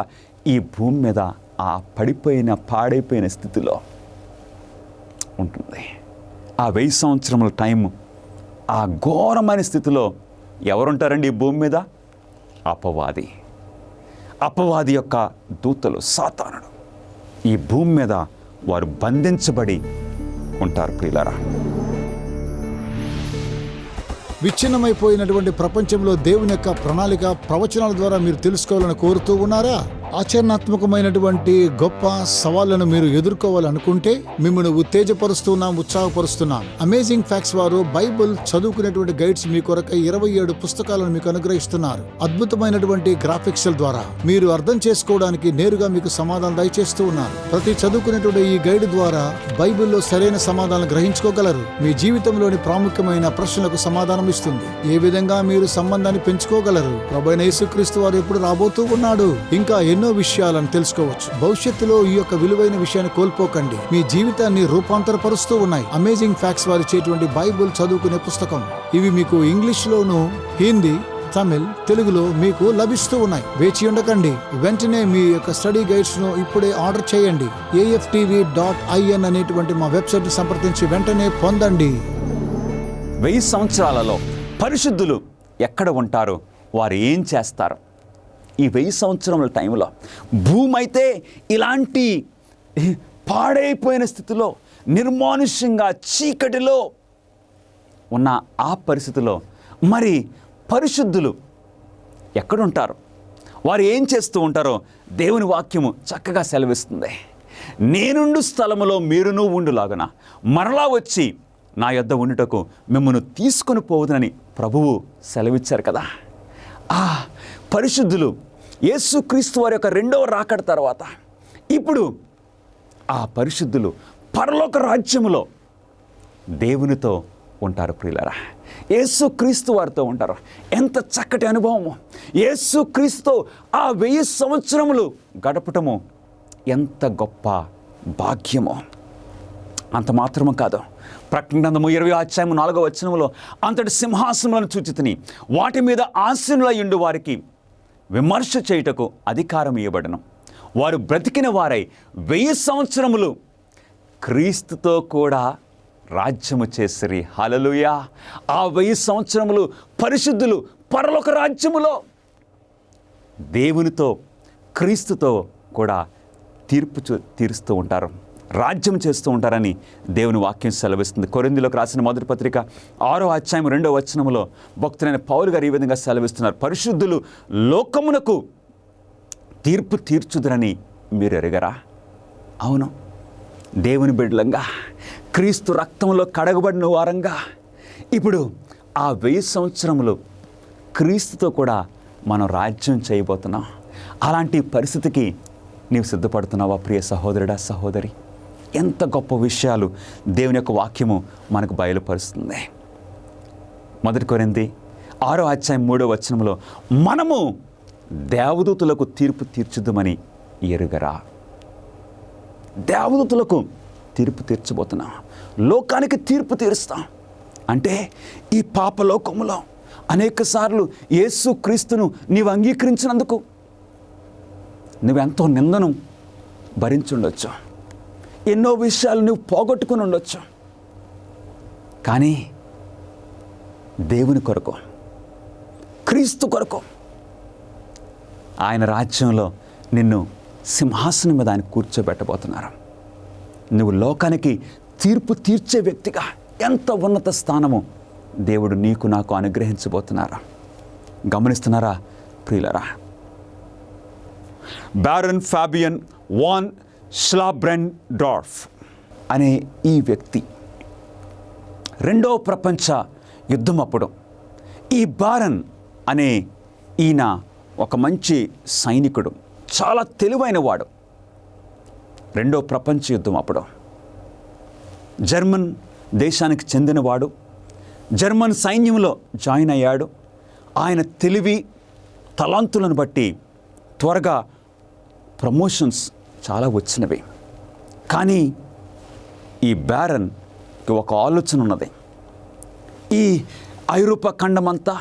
ఈ భూమి మీద ఆ పాడైపోయిన స్థితిలో ఉంటుంది. ఆ 1000 సంవత్సరముల టైము, ఆ ఘోరమైన స్థితిలో ఎవరుంటారండి ఈ భూమి మీద? అపవాది యొక్క దూతలు, సాతానుడు ఈ భూమి మీద వారు బంధించబడి ఉంటారు ప్రియులారా. విచ్ఛిన్నమైపోయినటువంటి ప్రపంచంలో దేవుని యొక్క ప్రణాళిక ప్రవచనాల ద్వారా మీరు తెలుసుకోవాలని కోరుతూ ఉన్నారా? ఆచరణాత్మకమైనటువంటి గొప్ప సవాళ్లను మీరు ఎదుర్కోవాలనుకుంటే మిమ్మల్ని ఉత్సాహపరుస్తున్నాం. అమేజింగ్ ఫ్యాక్ట్స్ వారు బైబిల్ చదువుకునేటువంటి గైడ్స్ మీ కొరకై 27 పుస్తకాలను మీకు అనుగ్రహిస్తున్నారు. అద్భుతమైనటువంటి గ్రాఫిక్స్ ద్వారా మీరు అర్థం చేసుకోవడానికి నేరుగా మీకు సమాధానం దయచేస్తూ ఉన్నారు. ప్రతి చదువుకునేటువంటి ఈ గైడ్ ద్వారా బైబిల్లో సరైన సమాధానం గ్రహించుకోగలరు. మీ జీవితంలోని ప్రాముఖ్యమైన ప్రశ్నలకు సమాధానం ఇస్తుంది. ఏ విధంగా మీరు సంబంధాన్ని పెంచుకోగలరు, ప్రభువైన యేసుక్రీస్తు వారు ఎప్పుడు రాబోతూ ఉన్నాడు, ఇంకా ఎన్నో విషయాలను తెలుసుకోవచ్చు. భవిష్యత్తులో ఈ యొక్క విలువైన విషయాన్ని కోల్పోకండి. మీ జీవితాన్ని రూపాంతరపరుస్తూ ఉన్నాయి అమేజింగ్ ఫ్యాక్ట్స్ వారు ఇచ్చేటువంటి బైబిల్ చదువుకునే పుస్తకం. ఇవి మీకు ఇంగ్లీష్ లోను, హిందీ, తమిళ్, తెలుగులో మీకు లభిస్తూ ఉన్నాయి. వేచి ఉండకండి, వెంటనే మీ యొక్క స్టడీ గైడ్స్ ను ఇప్పుడే ఆర్డర్ చేయండి. AFTV.in అనేటువంటి మా వెబ్సైట్ ని సంప్రదించి వెంటనే పొందండి. 1000 సంవత్సరాలలో పరిశుద్ధులు ఎక్కడ ఉంటారు, వారు ఏం చేస్తారు? ఈ 1000 సంవత్సరముల టైంలో భూమి అయితే ఇలాంటి పాడైపోయిన స్థితిలో, నిర్మానుష్యంగా, చీకటిలో ఉన్న ఆ పరిస్థితిలో మరి పరిశుద్ధులు ఎక్కడుంటారు, వారు ఏం చేస్తూ ఉంటారో దేవుని వాక్యము చక్కగా సెలవిస్తుంది. నేనుండు స్థలములో మీరును ఉండులాగున మరలా వచ్చి నా యొద్ద ఉండుటకు మిమ్మల్ని తీసుకొని పోవునని ప్రభువు సెలవిచ్చారు కదా. ఆ పరిశుద్ధులు యేసుక్రీస్తు వారి యొక్క రెండవ రాకడ తర్వాత ఇప్పుడు ఆ పరిశుద్ధులు పరలోక రాజ్యములో దేవునితో ఉంటారు ప్రియులారా. యేసుక్రీస్తు వారితో ఉంటారు. ఎంత చక్కటి అనుభవము! యేసుక్రీస్తుతో ఆ 1000 సంవత్సరములు గడపటము ఎంత గొప్ప భాగ్యమో! అంత మాత్రము కాదు, ప్రకటన గ్రంథము 20:4 అంతటి సింహాసనములను చూచితిని, వాటి మీద ఆసీనులయ్యుండు వారికి విమర్శ చేయుటకు అధికారం ఇవ్వబడను. వారు బ్రతికిన వారై 1000 సంవత్సరములు క్రీస్తుతో కూడా రాజ్యము చేసిరి. హల్లెలూయా! ఆ 1000 సంవత్సరములు పరిశుద్ధులు పరలోక రాజ్యములో దేవునితో, క్రీస్తుతో కూడా తీరుస్తూ ఉంటారు, రాజ్యం చేస్తూ ఉంటారని దేవుని వాక్యం సెలవిస్తుంది. కొరింథీయులకు రాసిన మొదటి పత్రిక 6:2 భక్తులైన పౌలు గారు ఈ విధంగా సెలవిస్తున్నారు: పరిశుద్ధులు లోకమునకు తీర్పు తీర్చుదురని మీరు ఎరగరా? అవును, దేవుని బిడ్డలంగా, క్రీస్తు రక్తంలో కడగబడిన వారంగా ఇప్పుడు ఆ 1000 సంవత్సరములు క్రీస్తుతో కూడా మనం రాజ్యం చేయబోతున్నాం. అలాంటి పరిస్థితికి నీవు సిద్ధపడుతున్నావా ప్రియ సహోదరుడా, సహోదరి? ఎంత గొప్ప విషయాలు దేవుని యొక్క వాక్యము మనకు బయలుపరుస్తుంది. 1 కొరింథీ 6వ అధ్యాయం 3వ వచనంలో, మనము దేవదూతులకు తీర్పు తీర్చుదుమని ఎరుగరా? దేవదూతులకు తీర్పు తీర్చబోతున్నాం, లోకానికి తీర్పు తీరుస్తాం. అంటే ఈ పాపలోకములో అనేక సార్లు యేసు క్రీస్తును నీవు అంగీకరించినందుకు నువ్వెంతో నిందను భరించుండొచ్చు, ఎన్నో విషయాలు నువ్వు పోగొట్టుకుని ఉండొచ్చు. కానీ దేవుని కొరకు, క్రీస్తు కొరకు, ఆయన రాజ్యంలో నిన్ను సింహాసనం మీద ఆయన కూర్చోబెట్టబోతున్నారు. నువ్వు లోకానికి తీర్పు తీర్చే వ్యక్తిగా ఎంత ఉన్నత స్థానము దేవుడు నీకు నాకు అనుగ్రహించబోతున్నారా? గమనిస్తున్నారా ప్రియులరా? బ్యారన్ ఫాబియన్ వాన్ ష్లాబ్రెండార్ఫ్ అనే ఈ వ్యక్తి రెండవ ప్రపంచ యుద్ధం అప్పుడు ఈ బారన్ అనే ఈయన ఒక మంచి సైనికుడు, చాలా తెలివైన వాడు. రెండో ప్రపంచ యుద్ధం అప్పుడు జర్మన్ దేశానికి చెందినవాడు, జర్మన్ సైన్యంలో జాయిన్ అయ్యాడు. ఆయన తెలివి తలాంతులను బట్టి త్వరగా ప్రమోషన్స్ చాలా వచ్చినవి. కానీ ఈ బ్యారన్కి ఒక ఆలోచన ఉన్నది. ఈ ఐరోపా ఖండమంతా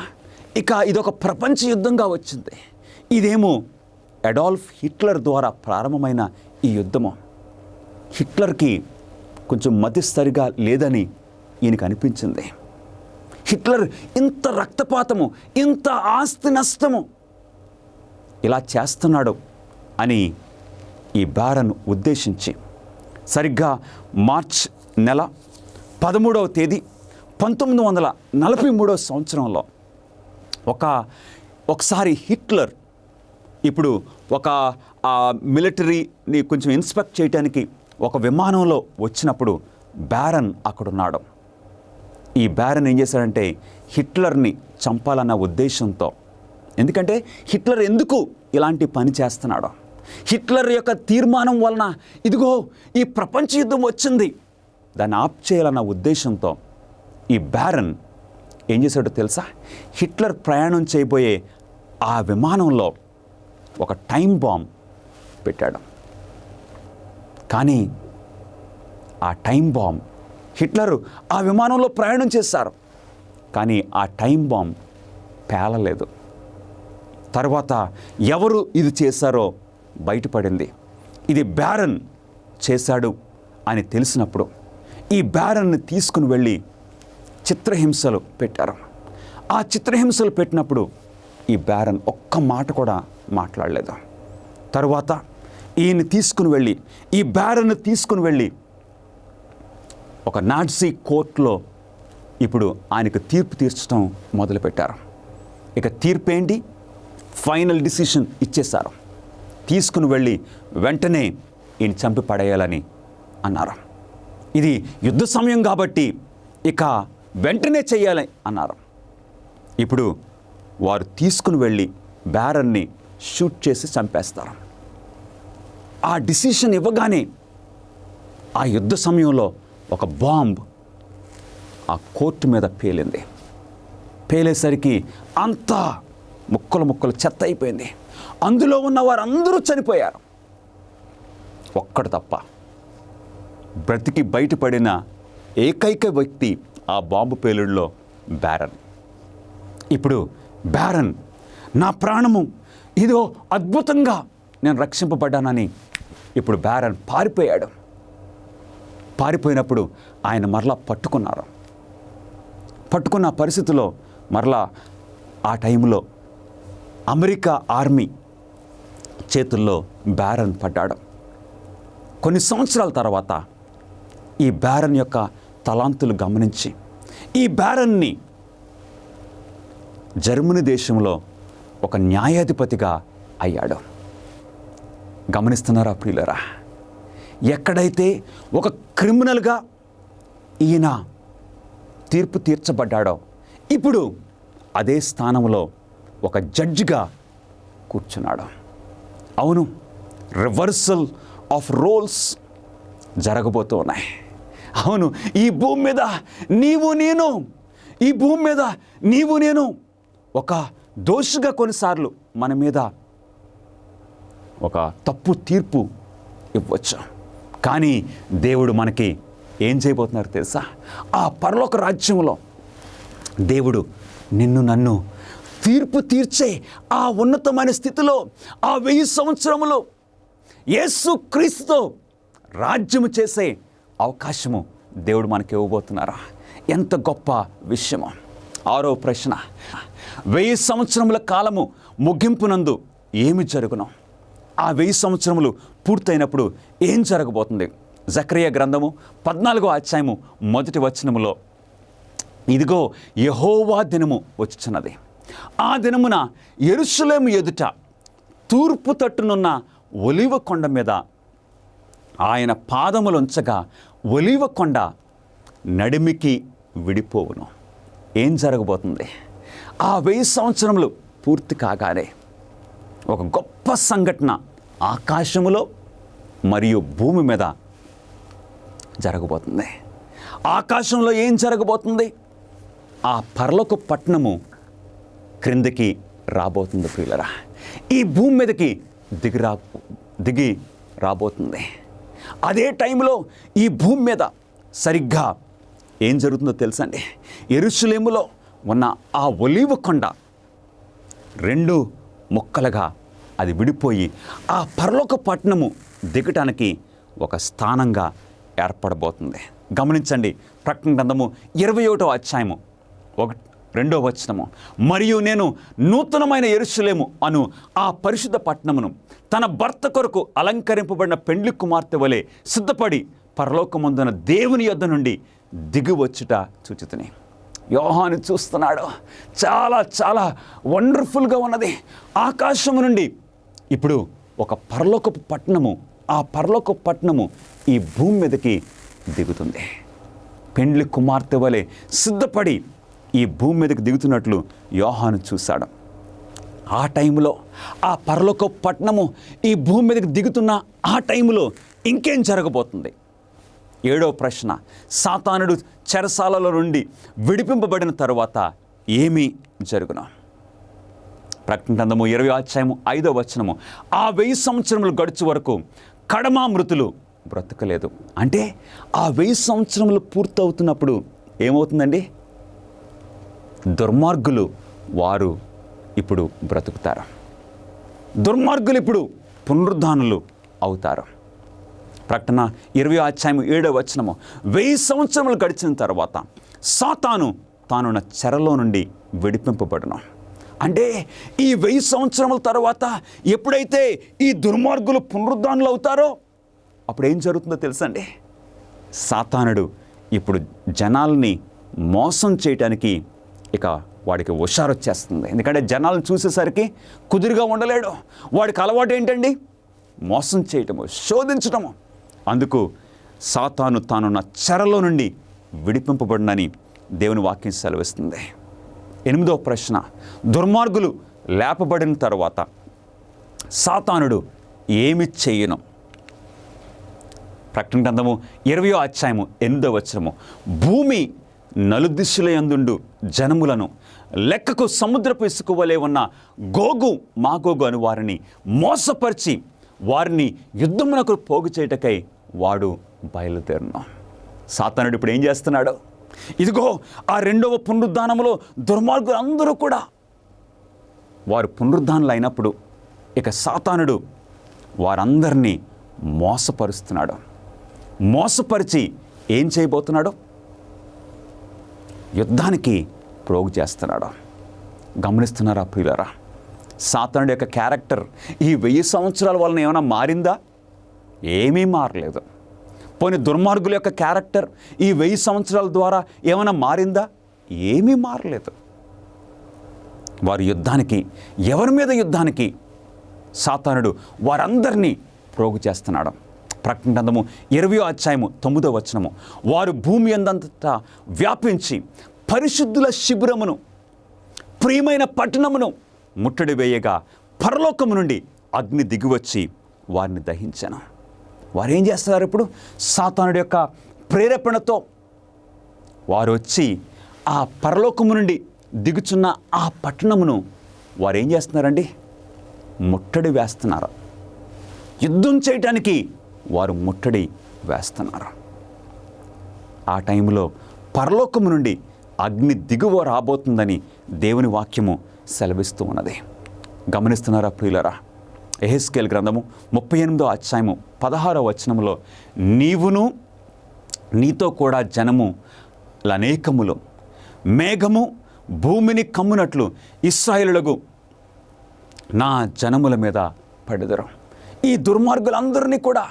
ఇక ఇదొక ప్రపంచ యుద్ధంగా వచ్చింది. ఇదేమో అడాల్ఫ్ హిట్లర్ ద్వారా ప్రారంభమైన ఈ యుద్ధము హిట్లర్కి కొంచెం మతి సరిగా లేదని ఈయనకు అనిపించింది. హిట్లర్ ఇంత రక్తపాతము, ఇంత ఆస్తి నష్టము ఇలా చేస్తున్నాడు అని ఈ బ్యారన్ ఉద్దేశించి సరిగ్గా మార్చ్ నెల 13వ తేదీ 1943వ సంవత్సరంలో ఒకసారి హిట్లర్ ఇప్పుడు ఒక మిలిటరీని కొంచెం ఇన్స్పెక్ట్ చేయడానికి ఒక విమానంలో వచ్చినప్పుడు బ్యారన్ అక్కడున్నాడు. ఈ బ్యారన్ ఏం చేశాడంటే హిట్లర్ని చంపాలన్న ఉద్దేశంతో, ఎందుకంటే హిట్లర్ ఎందుకు ఇలాంటి పని చేస్తున్నాడు, హిట్లర్ యొక్క తీర్మానం వలన ఇదిగో ఈ ప్రపంచ యుద్ధం వచ్చింది, దాన్ని ఆప్ చేయాలన్న ఉద్దేశంతో ఈ బ్యారన్ ఏం చేశాడో తెలుసా? హిట్లర్ ప్రయాణం చేయబోయే ఆ విమానంలో ఒక టైం బాంబ్ పెట్టాడు. కానీ ఆ టైం బాంబ్, హిట్లరు ఆ విమానంలో ప్రయాణం చేశారు, కానీ ఆ టైం బాంబ్ పేలలేదు. తర్వాత ఎవరు ఇది చేశారో బయటపడింది. ఇది బ్యారన్ చేశాడు అని తెలిసినప్పుడు ఈ బ్యారన్ని తీసుకుని వెళ్ళి చిత్రహింసలు పెట్టారు. ఆ చిత్రహింసలు పెట్టినప్పుడు ఈ బ్యారన్ ఒక్క మాట కూడా మాట్లాడలేదు. తరువాత ఈయన్ని తీసుకుని వెళ్ళి, ఈ బ్యారన్ను తీసుకుని వెళ్ళి ఒక నాట్సీ కోర్టులో ఇప్పుడు ఆయనకు తీర్పు తీర్చడం మొదలుపెట్టారు. ఇక తీర్పు ఏంటి? ఫైనల్ డిసిషన్ ఇచ్చేశారు. తీసుకుని వెళ్ళి వెంటనే ఈయన చంపి పడేయాలని అన్నారు. ఇది యుద్ధ సమయం కాబట్టి ఇక వెంటనే చేయాలి అన్నారు. ఇప్పుడు వారు తీసుకుని వెళ్ళి బ్యారన్ని షూట్ చేసి చంపేస్తారు. ఆ డిసిషన్ ఇవ్వగానే ఆ యుద్ధ సమయంలో ఒక బాంబ్ ఆ కోర్టు మీద పేలింది. పేలేసరికి అంతా ముక్కలు ముక్కలు చెత్త అయిపోయింది. అందులో ఉన్న వారందరూ చనిపోయారు, ఒక్కడు తప్ప. బ్రతికి బయటపడిన ఏకైక వ్యక్తి ఆ బాంబు పేలుడులో బ్యారన్. ఇప్పుడు బ్యారన్, నా ప్రాణము ఇదో అద్భుతంగా నేను రక్షింపబడ్డానని ఇప్పుడు బ్యారన్ పారిపోయాడు. పారిపోయినప్పుడు ఆయన మరలా పట్టుకున్నారు. పట్టుకున్న పరిస్థితిలో మరలా ఆ టైంలో అమెరికా ఆర్మీ చేతుల్లో బ్యారన్ పడ్డాడు. కొన్ని సంవత్సరాల తర్వాత ఈ బ్యారన్ యొక్క తలాంతులు గమనించి ఈ బ్యారన్ని జర్మనీ దేశంలో ఒక న్యాయాధిపతిగా అయ్యాడు. గమనిస్తున్నారా ప్రియులరా? ఎక్కడైతే ఒక క్రిమినల్గా ఈయన తీర్పు తీర్చబడ్డాడో ఇప్పుడు అదే స్థానంలో ఒక జడ్జిగా కూర్చున్నాడు. అవును, రివర్సల్ ఆఫ్ రోల్స్ జరగబోతూ ఉన్నాయి. అవును, ఈ భూమి మీద నీవు నేను ఒక దోషిగా కొన్నిసార్లు మన మీద ఒక తప్పు తీర్పు ఇవ్వచ్చు. కానీ దేవుడు మనకి ఏం చేయబోతున్నారు తెలుసా? ఆ పరలోక రాజ్యంలో దేవుడు నిన్ను నన్ను తీర్పు తీర్చే ఆ ఉన్నతమైన స్థితిలో ఆ 1000 సంవత్సరములు యేసు క్రీస్తుతో రాజ్యము చేసే అవకాశము దేవుడు మనకి ఇవ్వబోతున్నారా? ఎంత గొప్ప విషయమో. 6వ ప్రశ్న, 1000 సంవత్సరముల కాలము ముగింపునందు ఏమి జరుగును? ఆ 1000 సంవత్సరములు పూర్తయినప్పుడు ఏం జరగబోతుంది? జకరియా గ్రంథము 14వ అధ్యాయము 1వ వచనములో, ఇదిగో యెహోవా దినము వచ్చుచున్నది, ఆ దినమున యెరూషలేము ఎదుట తూర్పు తట్టునున్న ఒలీవ కొండ మీద ఆయన పాదములుంచగా ఒలీవ కొండ నడిమికి విడిపోవును. ఏం జరగబోతుంది? ఆ 1000 సంవత్సరములు పూర్తి కాగానే ఒక గొప్ప సంఘటన ఆకాశములో మరియు భూమి మీద జరగబోతుంది. ఆకాశంలో ఏం జరగబోతుంది? ఆ పరలోక పట్టణము క్రిందికి రాబోతుంది ప్రియులరా. ఈ భూమి మీదకి దిగి రాబోతుంది. అదే టైంలో ఈ భూమి మీద సరిగ్గా ఏం జరుగుతుందో తెలుసండి? యెరూషలేములో ఉన్న ఆ ఒలీవ కొండ 2 ముక్కలుగా అది విడిపోయి ఆ పరలోక పట్టణము దిగటానికి ఒక స్థానంగా ఏర్పడబోతుంది. గమనించండి, ప్రకటన గ్రంథము 21వ అధ్యాయము 2వ వచనము, మరియు నేను నూతనమైన యెరూషలేము అను ఆ పరిశుద్ధ పట్టణమును తన భర్త కొరకు అలంకరింపబడిన పెండ్లి కుమార్తె వలె సిద్ధపడి పరలోకమందున దేవుని యొద్ద నుండి దిగి వచ్చుట చూచితిని. యోహాను చూస్తున్నాడు. చాలా చాలా వండర్ఫుల్గా ఉన్నది. ఆకాశము నుండి ఇప్పుడు ఒక పరలోకపు పట్టణము, ఆ పరలోకపు పట్టణము ఈ భూమి మీదకి దిగుతుంది. పెండ్లి కుమార్తె వలె సిద్ధపడి ఈ భూమి మీదకి దిగుతున్నట్లు యోహాను చూశాడు. ఆ టైంలో ఆ పరలోకపు పట్టణము ఈ భూమి మీదకి దిగుతున్న ఆ టైంలో ఇంకేం జరగబోతుంది? 7వ ప్రశ్న, సాతానుడు చెరసాలలో నుండి విడిపింపబడిన తరువాత ఏమి జరుగును? ప్రకటన గ్రంథము 20వ అధ్యాయము 5వ వచనము, ఆ 1000 సంవత్సరములు గడుచు వరకు కడమా మృతులు బ్రతకలేదు. అంటే ఆ 1000 సంవత్సరములు పూర్తవుతున్నప్పుడు ఏమవుతుందండి? దుర్మార్గులు వారు ఇప్పుడు బ్రతుకుతారు. దుర్మార్గులు ఇప్పుడు పునరుద్ధానులు అవుతారు. ప్రకటన 20వ అధ్యాయం 7వ వచనము, 1000 సంవత్సరములు గడిచిన తర్వాత సాతాను తానున్న చెరలో నుండి విడిపింపబడును. అంటే ఈ 1000 సంవత్సరముల తర్వాత ఎప్పుడైతే ఈ దుర్మార్గులు పునరుద్ధానులు అవుతారో అప్పుడు ఏం జరుగుతుందో తెలుసండి? సాతానుడు ఇప్పుడు జనాల్ని మోసం చేయటానికి ఇక వాడికి హుషారొచ్చేస్తుంది. ఎందుకంటే జనాలను చూసేసరికి కుదురుగా ఉండలేడు. వాడికి అలవాటు ఏంటండి? మోసం చేయటము, శోధించటము. అందుకు సాతాను తానున్న చెరలో నుండి విడిపింపబడినని దేవుని వాక్యం సెలవిస్తుంది. 8వ ప్రశ్న, దుర్మార్గులు లేపబడిన తరువాత సాతానుడు ఏమి చేయను? ప్రకటన గ్రంథము 20వ అధ్యాయము 8వ వచనము, భూమి నలుదిశలయందుండు జనములను లెక్కకు సముద్రపు ఇసుక వలె ఉన్న గోగు మాగోగు అను వారిని మోసపరిచి వారిని యుద్ధమునకు పోగు చేయటకై వాడు బయలుదేరును. సాతానుడు ఇప్పుడు ఏం చేస్తున్నాడు? ఇదిగో ఆ 2వ పునరుద్ధానములో దుర్మార్గులు అందరూ కూడా వారు పునరుద్ధానులు అయినప్పుడు ఇక సాతానుడు వారందరినీ మోసపరుస్తున్నాడు. మోసపరిచి ఏం చేయబోతున్నాడు? యుద్ధానికి ప్రోగు చేస్తున్నాడు. గమనిస్తున్నారా ప్రియులారా? సాతానుడి యొక్క క్యారెక్టర్ ఈ 1000 సంవత్సరాల వలన ఏమైనా మారిందా? ఏమీ మారలేదు. పోనీ దుర్మార్గుల యొక్క క్యారెక్టర్ ఈ 1000 సంవత్సరాల ద్వారా ఏమైనా మారిందా? ఏమీ మారలేదు. వారి యుద్ధానికి, ఎవరి మీద యుద్ధానికి సాతానుడు వారందరినీ ప్రోగు చేస్తున్నాడు. ప్రకటన గ్రంథము 20వ అధ్యాయము 9వ వచనము, వారు భూమి అందంతటా వ్యాపించి పరిశుద్ధుల శిబిరమును ప్రియమైన పట్టణమును ముట్టడి వేయగా పరలోకము నుండి అగ్ని దిగివచ్చి వారిని దహించాను. వారు ఏం చేస్తున్నారు ఇప్పుడు? సాతానుడి యొక్క ప్రేరేపణతో వారు వచ్చి ఆ పరలోకము నుండి దిగుచున్న ఆ పట్టణమును వారు ఏం చేస్తున్నారండి? ముట్టడి వేస్తున్నారు. యుద్ధం చేయటానికి వారు ముట్టడి వేస్తున్నారు. ఆ టైంలో పరలోకము నుండి అగ్ని దిగువ రాబోతుందని దేవుని వాక్యము సెలవిస్తూ ఉన్నది. గమనిస్తున్నారా ప్రియులరా? యెహెజ్కేలు గ్రంథము 38వ అధ్యాయము 16వ వచనములో, నీవును నీతో కూడా జనము అనేకములు మేఘము భూమిని కమ్మునట్లు ఇశ్రాయేలులకు నా జనముల మీద పడెదరు. ఈ దుర్మార్గులందరినీ కూడా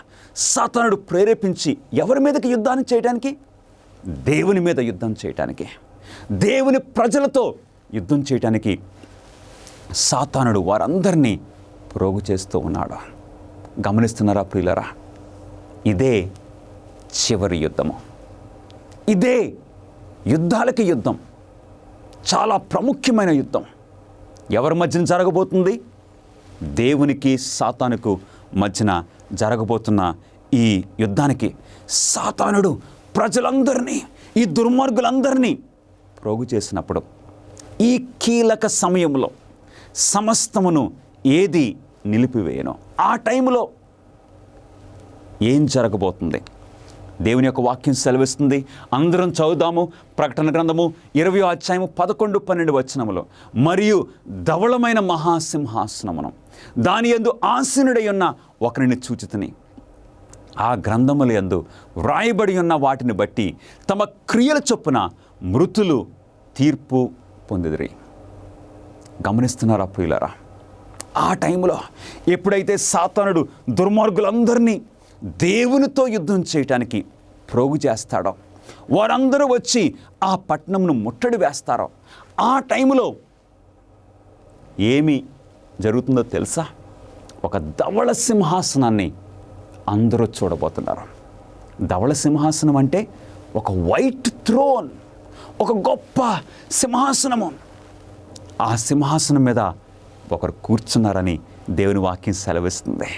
సాతానుడు ప్రేరేపించి ఎవరి మీదకి యుద్ధాన్ని చేయడానికి? దేవుని మీద యుద్ధం చేయటానికి, దేవుని ప్రజలతో యుద్ధం చేయటానికి సాతానుడు వారందరినీ ప్రోగు చేస్తూ ఉన్నాడు. గమనిస్తున్నారా ప్రియులరా? ఇదే చివరి యుద్ధము. ఇదే యుద్ధాలకి యుద్ధం, చాలా ప్రాముఖ్యమైన యుద్ధం. ఎవరి మధ్యన జరగబోతుంది? దేవునికి సాతానుకు మధ్యన జరగబోతున్న ఈ యుద్ధానికి సాతానుడు ప్రజలందరినీ, ఈ దుర్మార్గులందరినీ ప్రోగు చేసినప్పుడు, ఈ కీలక సమయంలో సమస్తమును ఏది నిలిపివేయనో ఆ టైంలో ఏం జరగబోతుంది? దేవుని యొక్క వాక్యం సెలవిస్తుంది. అందరం చదువుదాము. ప్రకటన గ్రంథము 20వ అధ్యాయము 11-12 వచనములో, మరియు ధవళమైన మహాసింహాసనమును దాని యందు ఆసీనుడై ఉన్న ఒకరిని చూచితిని. ఆ గ్రంథముల యందు వ్రాయబడి ఉన్న వాటిని బట్టి తమ క్రియల చొప్పున మృతులు తీర్పు పొందిదిరి. గమనిస్తున్నారా ప్రియులారా? ఆ టైంలో ఎప్పుడైతే సాతానుడు దుర్మార్గులందరినీ దేవునితో యుద్ధం చేయటానికి ప్రోగు చేస్తాడో, వారందరూ వచ్చి ఆ పట్టణంను ముట్టడి వేస్తారో, ఆ టైంలో ఏమి జరుగుతుందో తెలుసా? ఒక ధవళ సింహాసనాన్ని అందరూ చూడబోతున్నారు. ధవళ సింహాసనం అంటే ఒక వైట్ థ్రోన్, ఒక గొప్ప సింహాసనము. ఆ సింహాసనం మీద ఒకరు కూర్చున్నారని దేవుని వాక్యం సెలవిస్తుంది.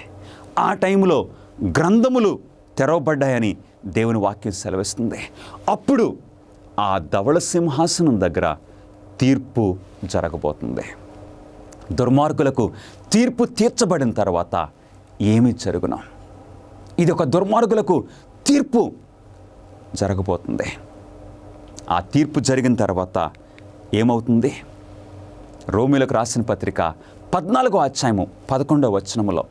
ఆ టైంలో గ్రంథములు తెరవబడ్డాయని దేవుని వాక్యం సెలవిస్తుంది. అప్పుడు ఆ ధవళ సింహాసనం దగ్గర తీర్పు జరగబోతుంది. దుర్మార్గులకు తీర్పు తీర్చబడిన తర్వాత ఏమి జరుగును? ఇది ఒక దుర్మార్గులకు తీర్పు జరగబోతుంది. ఆ తీర్పు జరిగిన తర్వాత ఏమవుతుంది? రోమీయులకు రాసిన పత్రిక 14వ అధ్యాయము 11వ వచనములో,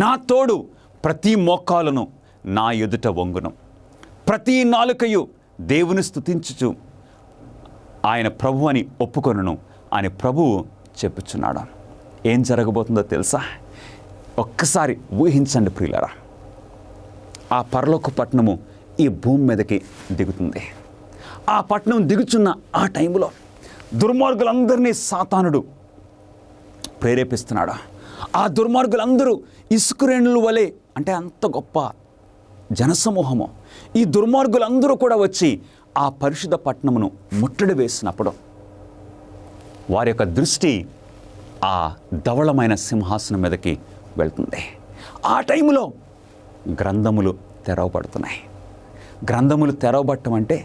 నా తోడు ప్రతి మోకాలును నా ఎదుట వంగును, ప్రతి నాలుకయు దేవుని స్తుతించుచు ఆయన ప్రభు అని ఒప్పుకొనును అని ప్రభువు చెప్పుచున్నాడు. ఏం జరగబోతుందో తెలుసా? ఒక్కసారి ఊహించండి ప్రియులారా. ఆ పరలోక పట్టణము ఈ భూమి మీదకి దిగుతుంది. ఆ పట్టణం దిగుచున్న ఆ టైంలో దుర్మార్గులందరినీ సాతానుడు ప్రేరేపిస్తున్నాడు. ఆ దుర్మార్గులందరూ ఇసుకరేణుల వలె, అంటే అంత గొప్ప జనసమూహము, ఈ దుర్మార్గులందరూ కూడా వచ్చి ఆ పరిశుద్ధ పట్టణమును ముట్టడి వేసినప్పుడు వారి యొక్క దృష్టి ఆ ధవళమైన సింహాసనం మీదకి వెళ్తుంది. ఆ టైంలో గ్రంథములు తెరవబడుతున్నాయి. గ్రంథములు తెరవబడటం అంటే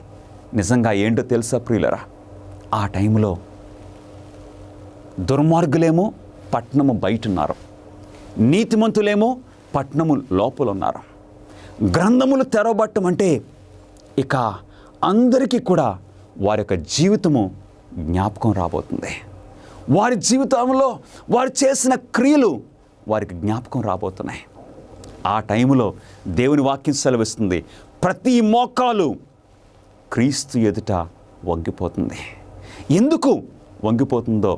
నిజంగా ఏంటో తెలుసా ప్రియులరా? ఆ టైంలో దుర్మార్గులేమో పట్టణము బయట ఉన్నారు, నీతిమంతులేమో పట్టణము లోపల ఉన్నారు. గ్రంథములు తెరవబడటం అంటే ఇక అందరికీ కూడా వారి యొక్క జీవితము జ్ఞాపకం రాబోతుంది. వారి జీవితంలో వారు చేసిన క్రియలు వారికి జ్ఞాపకం రాబోతున్నాయి. ఆ టైంలో దేవుని వాక్యం సెలవిస్తుంది, ప్రతి మోకాలు క్రీస్తు ఎదుట వంగిపోతుంది. ఎందుకు వంగిపోతుందో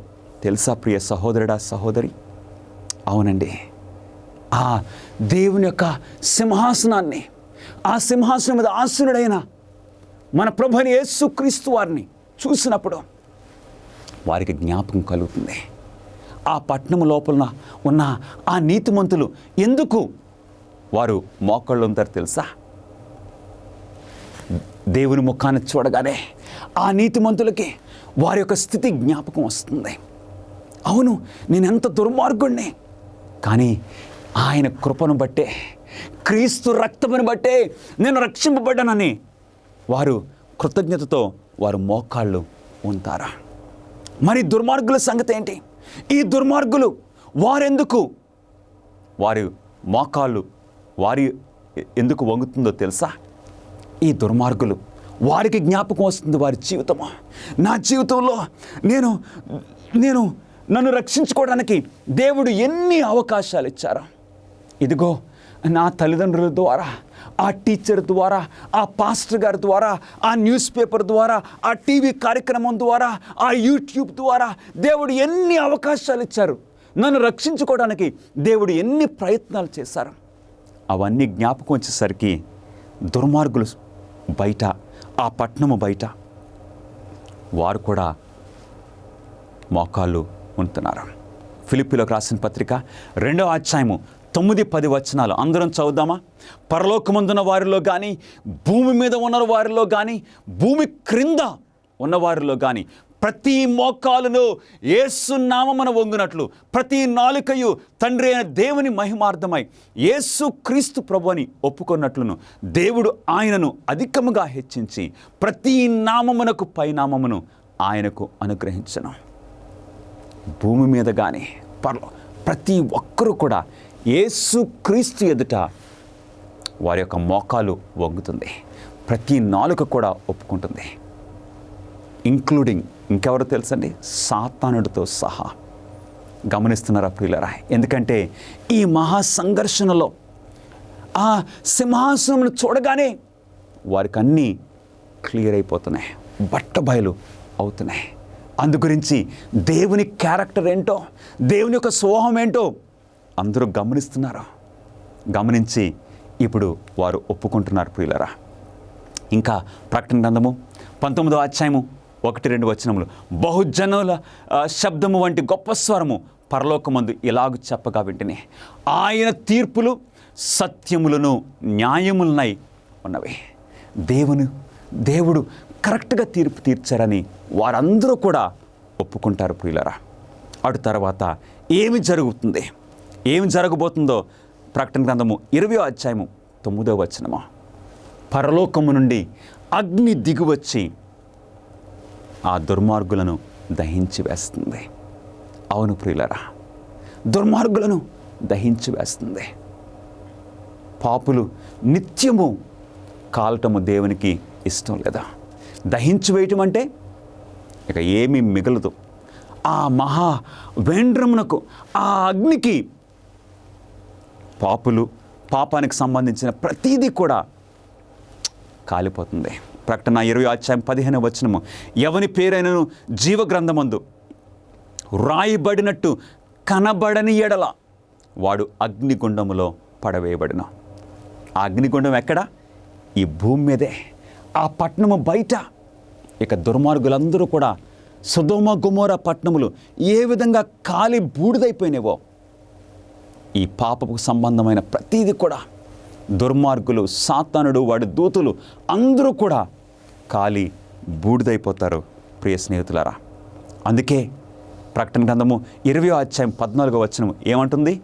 తెలుసా ప్రియ సహోదరుడా, సహోదరి? అవునండి, ఆ దేవుని యొక్క సింహాసనాన్ని, ఆ సింహాసనం మీద ఆసీనుడైన మన ప్రభువైన యేసుక్రీస్తు వారిని చూసినప్పుడు వారికి జ్ఞాపకం కలుగుతుంది. ఆ పట్టణం లోపల ఉన్న ఆ నీతిమంతులు ఎందుకు వారు మోకాళ్ళు ఉంటారు తెలుసా? దేవుని ముఖాన్ని చూడగానే ఆ నీతిమంతులకి వారి యొక్క స్థితి జ్ఞాపకం వస్తుంది. అవును, నేను ఎంత దుర్మార్గుణ్ణి, కానీ ఆయన కృపను బట్టే, క్రీస్తు రక్తమును బట్టే నేను రక్షింపబడ్డానని వారు కృతజ్ఞతతో వారు మోకాళ్ళు ఉంటారా? మరి దుర్మార్గుల సంగతి ఏంటి? ఈ దుర్మార్గులు వారెందుకు వారి మోకాళ్ళు వారి ఎందుకు వంగుతుందో తెలుసా? ఈ దుర్మార్గులు వారికి జ్ఞాపకం వస్తుంది వారి జీవితము. నా జీవితంలో నన్ను రక్షించుకోవడానికి దేవుడు ఎన్ని అవకాశాలు ఇచ్చారో. ఇదిగో నా తల్లిదండ్రుల ద్వారా, ఆ టీచర్ ద్వారా, ఆ పాస్టర్ గారి ద్వారా, ఆ న్యూస్ పేపర్ ద్వారా, ఆ టీవీ కార్యక్రమం ద్వారా, ఆ యూట్యూబ్ ద్వారా దేవుడు ఎన్ని అవకాశాలు ఇచ్చారు. నన్ను రక్షించుకోవడానికి దేవుడు ఎన్ని ప్రయత్నాలు చేశారు. అవన్నీ జ్ఞాపకం వచ్చేసరికి దుర్మార్గులు బయట, ఆ పట్టణము బయట వారు కూడా మోకాళ్ళు ఉంటున్నారు. ఫిలిప్పీలకు రాసిన పత్రిక 2వ అధ్యాయము 9-10 వచనాలు అందరం చదువుదామా? పరలోకమందున్న వారిలో కానీ, భూమి మీద ఉన్న వారిలో కానీ, భూమి క్రింద ఉన్నవారిలో కానీ ప్రతి మోకాలును యేసు నామమున వంగునట్లు, ప్రతి నాలుకయు తండ్రి అయిన దేవుని మహిమార్థమై యేసు క్రీస్తు ప్రభుని ఒప్పుకొన్నట్లును దేవుడు ఆయనను అధికముగా హెచ్చించి ప్రతి నామమునకు పైనామమును ఆయనకు అనుగ్రహించను. భూమి మీద కానీ ప్రతి ఒక్కరూ కూడా యేసు క్రీస్తు ఎదుట వారి యొక్క మోకాలు వంగుతుంది. ప్రతి నాలుక కూడా ఒప్పుకుంటుంది. ఇంక్లూడింగ్ ఇంకెవరో తెలుసండి? సాతానుడితో సహా. గమనిస్తున్నారా ప్రియులారా? ఎందుకంటే ఈ మహా సంఘర్షణలో ఆ సింహాసనమును చూడగానే వారికి అన్నీ క్లియర్ అయిపోతున్నాయి, బట్టబయలు అవుతున్నాయి. అందుగురించి దేవుని క్యారెక్టర్ ఏంటో, దేవుని యొక్క స్వభావం ఏంటో అందరూ గమనిస్తున్నారు. గమనించి ఇప్పుడు వారు ఒప్పుకుంటున్నారు ప్రియులారా. ఇంకా ప్రకటన గ్రంథము 19వ అధ్యాయము 1-2 వచనములు, బహుజనుల శబ్దము వంటి గొప్ప స్వరము పరలోకమందు ఇలాగు చెప్పగా వింటిని, ఆయన తీర్పులు సత్యములను న్యాయములనై ఉన్నవి. దేవుడు కరెక్ట్గా తీర్పు తీర్చారని వారందరూ కూడా ఒప్పుకుంటారు ప్రియులారా. అటు తర్వాత ఏమి జరుగుతుంది, ఏమి జరగబోతుందో ప్రకటన గ్రంథము 20వ అధ్యాయము 9వ వచనము, పరలోకము నుండి అగ్ని దిగువచ్చి ఆ దుర్మార్గులను దహించి వేస్తుంది. అవును ప్రియులారా, దుర్మార్గులను దహించి వేస్తుంది. పాపులు నిత్యము కాలటము దేవునికి ఇష్టం లేదా? దహించి వేయటం అంటే ఇక ఏమీ మిగలదు. ఆ మహా వేండ్రమునకు, ఆ అగ్నికి పాపానికి సంబంధించిన ప్రతీదీ కూడా కాలిపోతుంది. ప్రకటన 20వ అధ్యాయం 15వ వచనము, ఎవని పేరైనను జీవగ్రంథమందు రాయబడినట్టు కనబడని ఎడల వాడు అగ్నిగుండములో పడవేయబడిన. ఆ అగ్నిగుండం ఎక్కడ? ఈ భూమి మీదే, ఆ పట్టణము బయట. ఇక దుర్మార్గులందరూ కూడా సొదొమ గొమొర్రా పట్టణములు ఏ విధంగా కాలి బూడిదైపోయినావో, ఈ పాపపు సంబంధమైన ప్రతీది కూడా దుర్మార్గులు, సాతానుడు, వాడి దూతులు అందరూ కూడా కాలి బూడిదైపోతారు ప్రియ స్నేహితులారా. అందుకే ప్రకటన గ్రంథము 20వ అధ్యాయం 14వ వచనము ఏమంటుంది?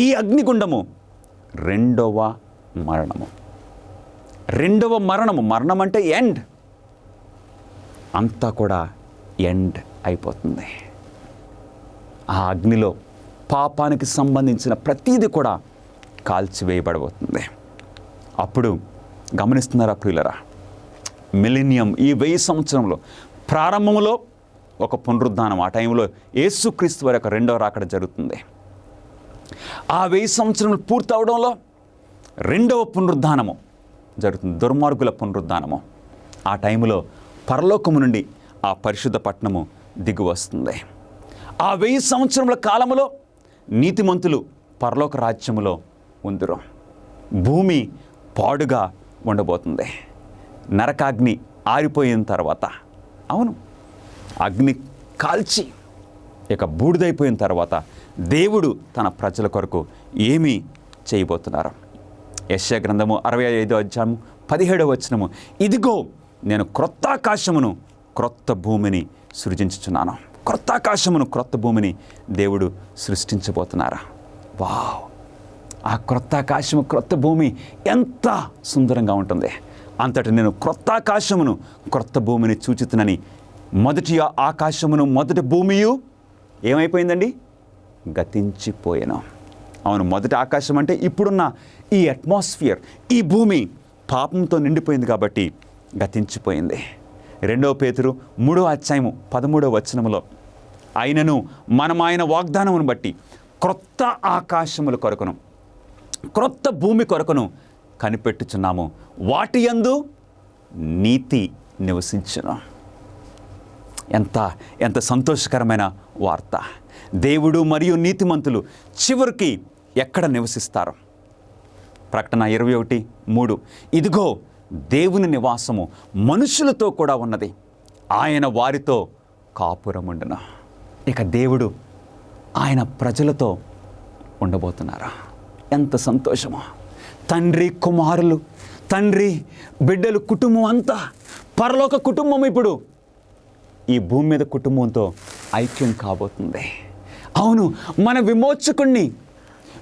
ఈ అగ్నిగుండము రెండవ మరణము. రెండవ మరణము. మరణం అంటే ఎండ్. అంతా కూడా ఎండ్ అయిపోతుంది. ఆ అగ్నిలో పాపానికి సంబంధించిన ప్రతీది కూడా కాల్చివేయబడబోతుంది. అప్పుడు గమనిస్తున్నారా ప్రియులరా, మిలీనియం, ఈ 1000 సంవత్సరంలో ప్రారంభంలో ఒక పునరుద్ధానం. ఆ టైంలో యేసుక్రీస్తు వారి యొక్క రెండవ రాకడ జరుగుతుంది. ఆ 1000 సంవత్సరములు పూర్తి అవడంలో రెండవ పునరుద్ధానము జరుగుతుంది, దుర్మార్గుల పునరుద్ధానము. ఆ టైంలో పరలోకము నుండి ఆ పరిశుద్ధ పట్టణము దిగి వస్తుంది. ఆ 1000 సంవత్సరముల కాలములో నీతిమంతులు పరలోక రాజ్యములో ఉందురు. భూమి పాడుగా ఉండబోతుంది. నరకాగ్ని ఆరిపోయిన తర్వాత, అవును, అగ్ని కాల్చి ఇక బూడిదైపోయిన తర్వాత దేవుడు తన ప్రజల కొరకు ఏమి చేయబోతున్నారు? యెషయా గ్రంథము 65వ అధ్యాయము 17వ వచనము, ఇదిగో నేను క్రొత్త ఆకాశమును క్రొత్త భూమిని సృజించుచున్నాను. క్రొత్త ఆకాశమును క్రొత్త భూమిని దేవుడు సృష్టించబోతున్నారు. వావ్, ఆ క్రొత్త ఆకాశము క్రొత్త భూమి ఎంత సుందరంగా ఉంటుంది. అంతటి నేను క్రొత్త ఆకాశమును క్రొత్త భూమిని చూచుతునని. మొదటి ఆకాశమును మొదటి భూమియు ఏమైపోయిందండి? గతించిపోయాను. అవును, మొదటి ఆకాశం అంటే ఇప్పుడున్న ఈ అట్మాస్ఫియర్, ఈ భూమి పాపంతో నిండిపోయింది కాబట్టి గతించిపోయింది. 2 పేతురు 3:13 అయినను మనం ఆయన వాగ్దానమును బట్టి క్రొత్త ఆకాశముల కొరకును క్రొత్త భూమి కొరకును కనిపెట్టుచున్నాము, వాటి యందు నీతి నివసించును. ఎంత సంతోషకరమైన వార్త. దేవుడు మరియు నీతిమంతులు చివరికి ఎక్కడ నివసిస్తారు? ప్రకటన 21:3 ఇదిగో దేవుని నివాసము మనుషులతో కూడా ఉన్నది, ఆయన వారితో కాపురముండును. ఇక దేవుడు ఆయన ప్రజలతో ఉండబోతున్నారు. ఎంత సంతోషమో! తండ్రి కుమారులు, తండ్రి బిడ్డలు, కుటుంబం అంతా పరలోక కుటుంబం ఇప్పుడు ఈ భూమి మీద కుటుంబంతో ఐక్యం కాబోతుంది. అవును, మన విమోచకుణ్ణి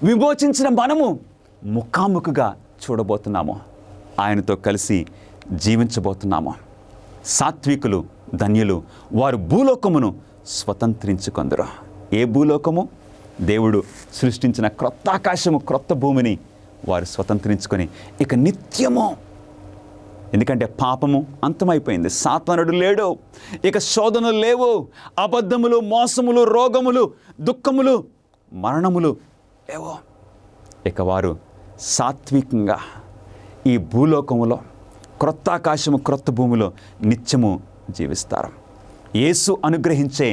విమోచించిన మనము ముఖాముఖిగా చూడబోతున్నాము, ఆయనతో కలిసి జీవించబోతున్నాము. సాత్వికులు ధన్యులు, వారు భూలోకమును స్వతంత్రించుకొందరు. ఏ భూలోకము? దేవుడు సృష్టించిన క్రొత్త ఆకాశము క్రొత్త భూమిని వారు స్వతంత్రించుకొని ఇక నిత్యము, ఎందుకంటే పాపము అంతమైపోయింది, సాతానుడు లేడు, ఇక శోధనలు లేవు, అబద్ధములు, మోసములు, రోగములు, దుఃఖములు, మరణములు లేవు. ఇక వారు సాత్వికంగా ఈ భూలోకములో క్రొత్త ఆకాశము క్రొత్త భూమిలో నిత్యము జీవిస్తారు. యేసు అనుగ్రహించే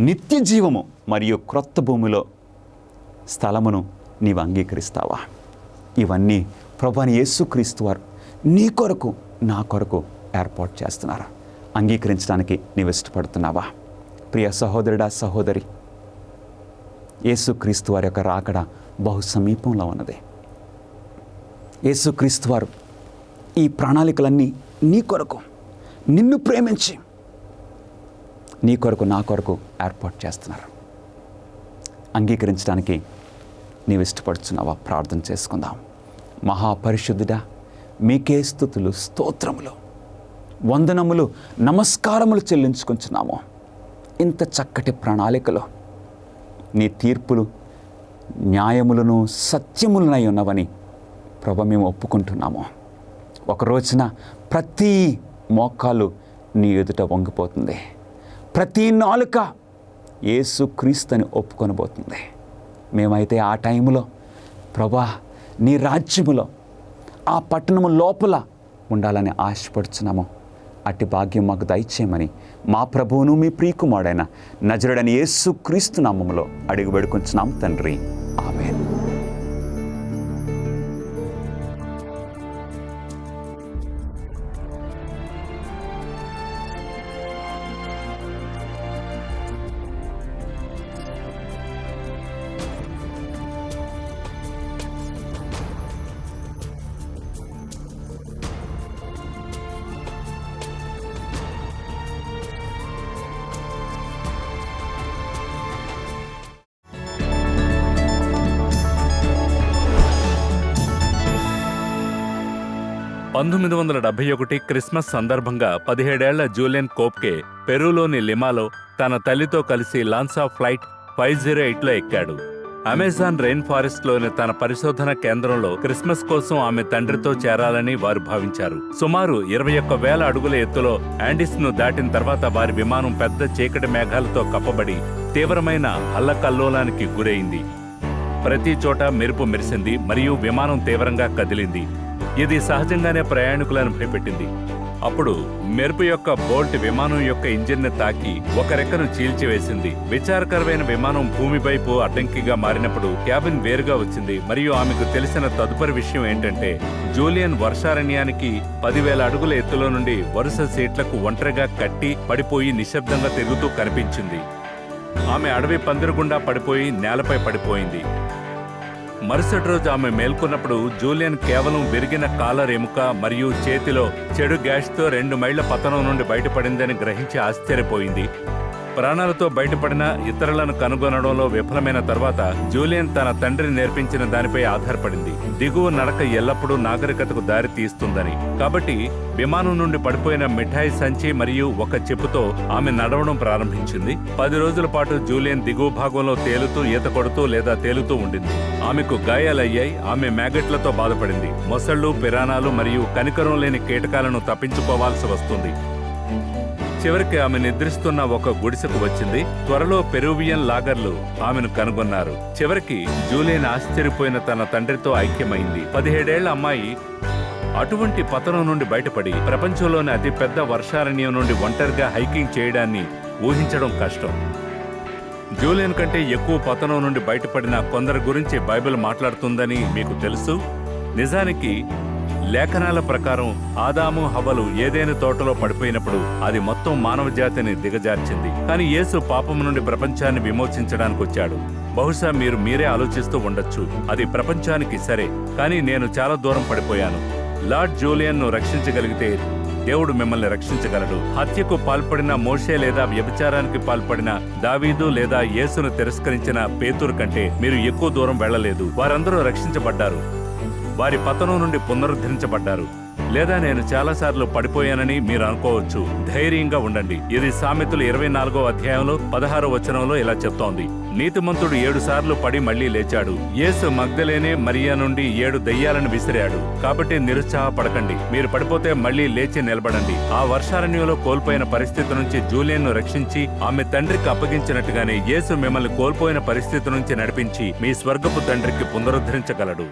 నిత్య జీవము మరియు క్రొత్త భూమిలో స్థలమును నీవు అంగీకరిస్తావా? ఇవన్నీ ప్రభువైన యేసుక్రీస్తు వారు నీ కొరకు నా కొరకు ఏర్పాటు చేస్తున్నారు. అంగీకరించడానికి నీవు ఇష్టపడుతున్నావా? ప్రియ సహోదరుడా, సహోదరి, యేసుక్రీస్తు వారి యొక్క రాకడ బహు సమీపంలో ఉన్నది. యేసుక్రీస్తు వారు ఈ ప్రణాళికలన్నీ నీ కొరకు, నిన్ను ప్రేమించి నీ కొరకు నా కొరకు ఏర్పాటు చేస్తున్నారు. అంగీకరించడానికి నీవు ఇష్టపడుతున్నావా? ప్రార్థన చేసుకుందాం. మహాపరిశుద్ధుడా, మీకే స్తుతులు, స్తోత్రములు, వందనములు, నమస్కారములు చెల్లించుకుంటున్నాము. ఇంత చక్కటి ప్రణాళికలో నీ తీర్పులు న్యాయములను సత్యములనై ఉన్నవని ప్రభు మేము ఒప్పుకుంటున్నాము. ఒక రోజున ప్రతి మోకాలు నీ ఎదుట వంగిపోతుంది, ప్రతి నాలుక యేసుక్రీస్తుని ఒప్పుకొనబోతుంది. మేమైతే ఆ టైంలో ప్రభా నీ రాజ్యములో ఆ పట్టణము లోపల ఉండాలని ఆశపడుచున్నాము. అట్టి భాగ్యం మాకు దయచేయమని మా ప్రభువును మీ ప్రియకుమారుడైన నజరుడైన యేసుక్రీస్తు నామములో అడిగి వేడుకొంచున్నాం తండ్రి, ఆమేన్. క్రిస్మస్ సందర్భంగా 17 ఏళ్ల జూలియన్ కోప్కే పెరూలోని లిమాలో తన తల్లితో కలిసి లాన్సా ఫ్లైట్ 508లో ఎక్కాడు. అమెజాన్ రెయిన్ ఫారెస్ట్లోని తన పరిశోధన కేంద్రంలో క్రిస్మస్ కోసం ఆమె తండ్రితో చేరాలని వారు భావించారు. సుమారు 21,000 అడుగుల ఎత్తులో యాండీస్ను దాటిన తర్వాత వారి విమానం పెద్ద చీకటి మేఘాలతో కప్పబడి తీవ్రమైన అల్లకల్లోలానికి గురైంది. ప్రతి చోట మెరుపు మెరిసింది మరియు విమానం తీవ్రంగా కదిలింది. ఇది సహజంగానే ప్రయాణికులను భయపెట్టింది. అప్పుడు మెరుపు యొక్క బోల్ట్ విమానం యొక్క ఇంజిన్ని తాకి ఒక రెక్కను చీల్చివేసింది. విచారకరమైన విమానం భూమి వైపు అడ్డంకిగా మారినప్పుడు క్యాబిన్ వేరుగా వచ్చింది మరియు ఆమెకు తెలిసిన తదుపరి విషయం ఏంటంటే జూలియన్ వర్షారణ్యానికి 10,000 అడుగుల ఎత్తులో నుండి వరుస సీట్లకు ఒంటరిగా కట్టి పడిపోయి నిశ్శబ్దంగా తిరుగుతూ కనిపించింది. ఆమె అడవి పందిరుగుండా పడిపోయి నేలపై పడిపోయింది. మరుసటి రోజు ఆమె మేల్కొన్నప్పుడు జూలియన్ కేవలం విరిగిన కాలర్ ఎముక మరియు చేతిలో చెడు గ్యాస్తో 2 మైళ్ల పతనం నుండి బయటపడిందని గ్రహించి ఆశ్చర్యపోయింది. ప్రాణాలతో బయటపడిన ఇతరులను కనుగొనడంలో విఫలమైన తర్వాత జూలియన్ తన తండ్రి నేర్పించిన దానిపై ఆధారపడింది. దిగువ నడక ఎల్లప్పుడూ నాగరికతకు దారి తీస్తుందని. కాబట్టి విమానం నుండి పడిపోయిన మిఠాయి సంచి మరియు ఒక చెప్పుతో ఆమె నడవడం ప్రారంభించింది. 10 రోజుల పాటు జూలియన్ దిగువ భాగంలో తేలుతూ ఈత కొడుతూ లేదా తేలుతూ ఉండింది. ఆమెకు గాయాలయ్యాయి. ఆమె మ్యాగెట్లతో బాధపడింది. మొసళ్ళు, పిరానాలు మరియు కనికరం లేని కీటకాలను తప్పించుకోవాల్సి వస్తుంది. చివరికి ఆమె నిద్రిస్తున్న ఒక గుడిసెకు వచ్చింది. త్వరలో పెరూవియన్ లాగర్లు ఆమెను కనుగొన్నారు. చివరికి జూలియన్ ఆశ్చర్యపోయిన తన తండ్రితో ఐక్యమైంది. 17 ఏళ్ల అమ్మాయి అటువంటి పతనం నుండి బయటపడి ప్రపంచంలోని అతిపెద్ద వర్షారణ్యం నుండి ఒంటరిగా హైకింగ్ చేయడాన్ని ఊహించడం కష్టం. జూలియన్ కంటే ఎక్కువ పతనం నుండి బయటపడిన కొందరి గురించి బైబిల్ మాట్లాడుతుందని మీకు తెలుసు. నిజానికి లేఖనాల ప్రకారం ఆదాము హవ్వలు ఏదైనా తోటలో పడిపోయినప్పుడు అది మొత్తం మానవ జాతిని దిగజార్చింది. కానీ యేసు పాపం నుండి ప్రపంచాన్ని విమోచించడానికి వచ్చాడు. బహుశా మీరే ఆలోచిస్తూ ఉండొచ్చు, అది ప్రపంచానికి సరే, కానీ నేను చాలా దూరం పడిపోయాను. లార్డ్ జూలియన్ను రక్షించగలిగితే దేవుడు మిమ్మల్ని రక్షించగలడు. హత్యకు పాల్పడిన మోషే లేదా వ్యభిచారానికి పాల్పడిన దావీదు లేదా యేసును తిరస్కరించిన పేతురు కంటే మీరు ఎక్కువ దూరం వెళ్లలేదు. వారందరూ రక్షించబడ్డారు. వారి పతనం నుండి పునరుద్ధరించబడ్డారు. లేదా నేను చాలాసార్లు పడిపోయానని మీరు అనుకోవచ్చు. ధైర్యంగా ఉండండి. ఇది సామెతలు 24వ అధ్యాయంలో 16వ వచనంలో ఇలా చెప్తోంది. నీతిమంతుడు 7 సార్లు పడి మళ్లీ లేచాడు. యేసు మగ్దలేనే మరియా నుండి 7 దయ్యాలను విసిరాడు. కాబట్టి నిరుత్సాహపడకండి. మీరు పడిపోతే మళ్లీ లేచి నిలబడండి. ఆ వర్షారణ్యంలో కోల్పోయిన పరిస్థితి నుంచి జూలియన్ను రక్షించి ఆమె తండ్రికి అప్పగించినట్టుగానే యేసు మిమ్మల్ని కోల్పోయిన పరిస్థితి నుంచి నడిపించి మీ స్వర్గపు తండ్రికి పునరుద్ధరించగలడు.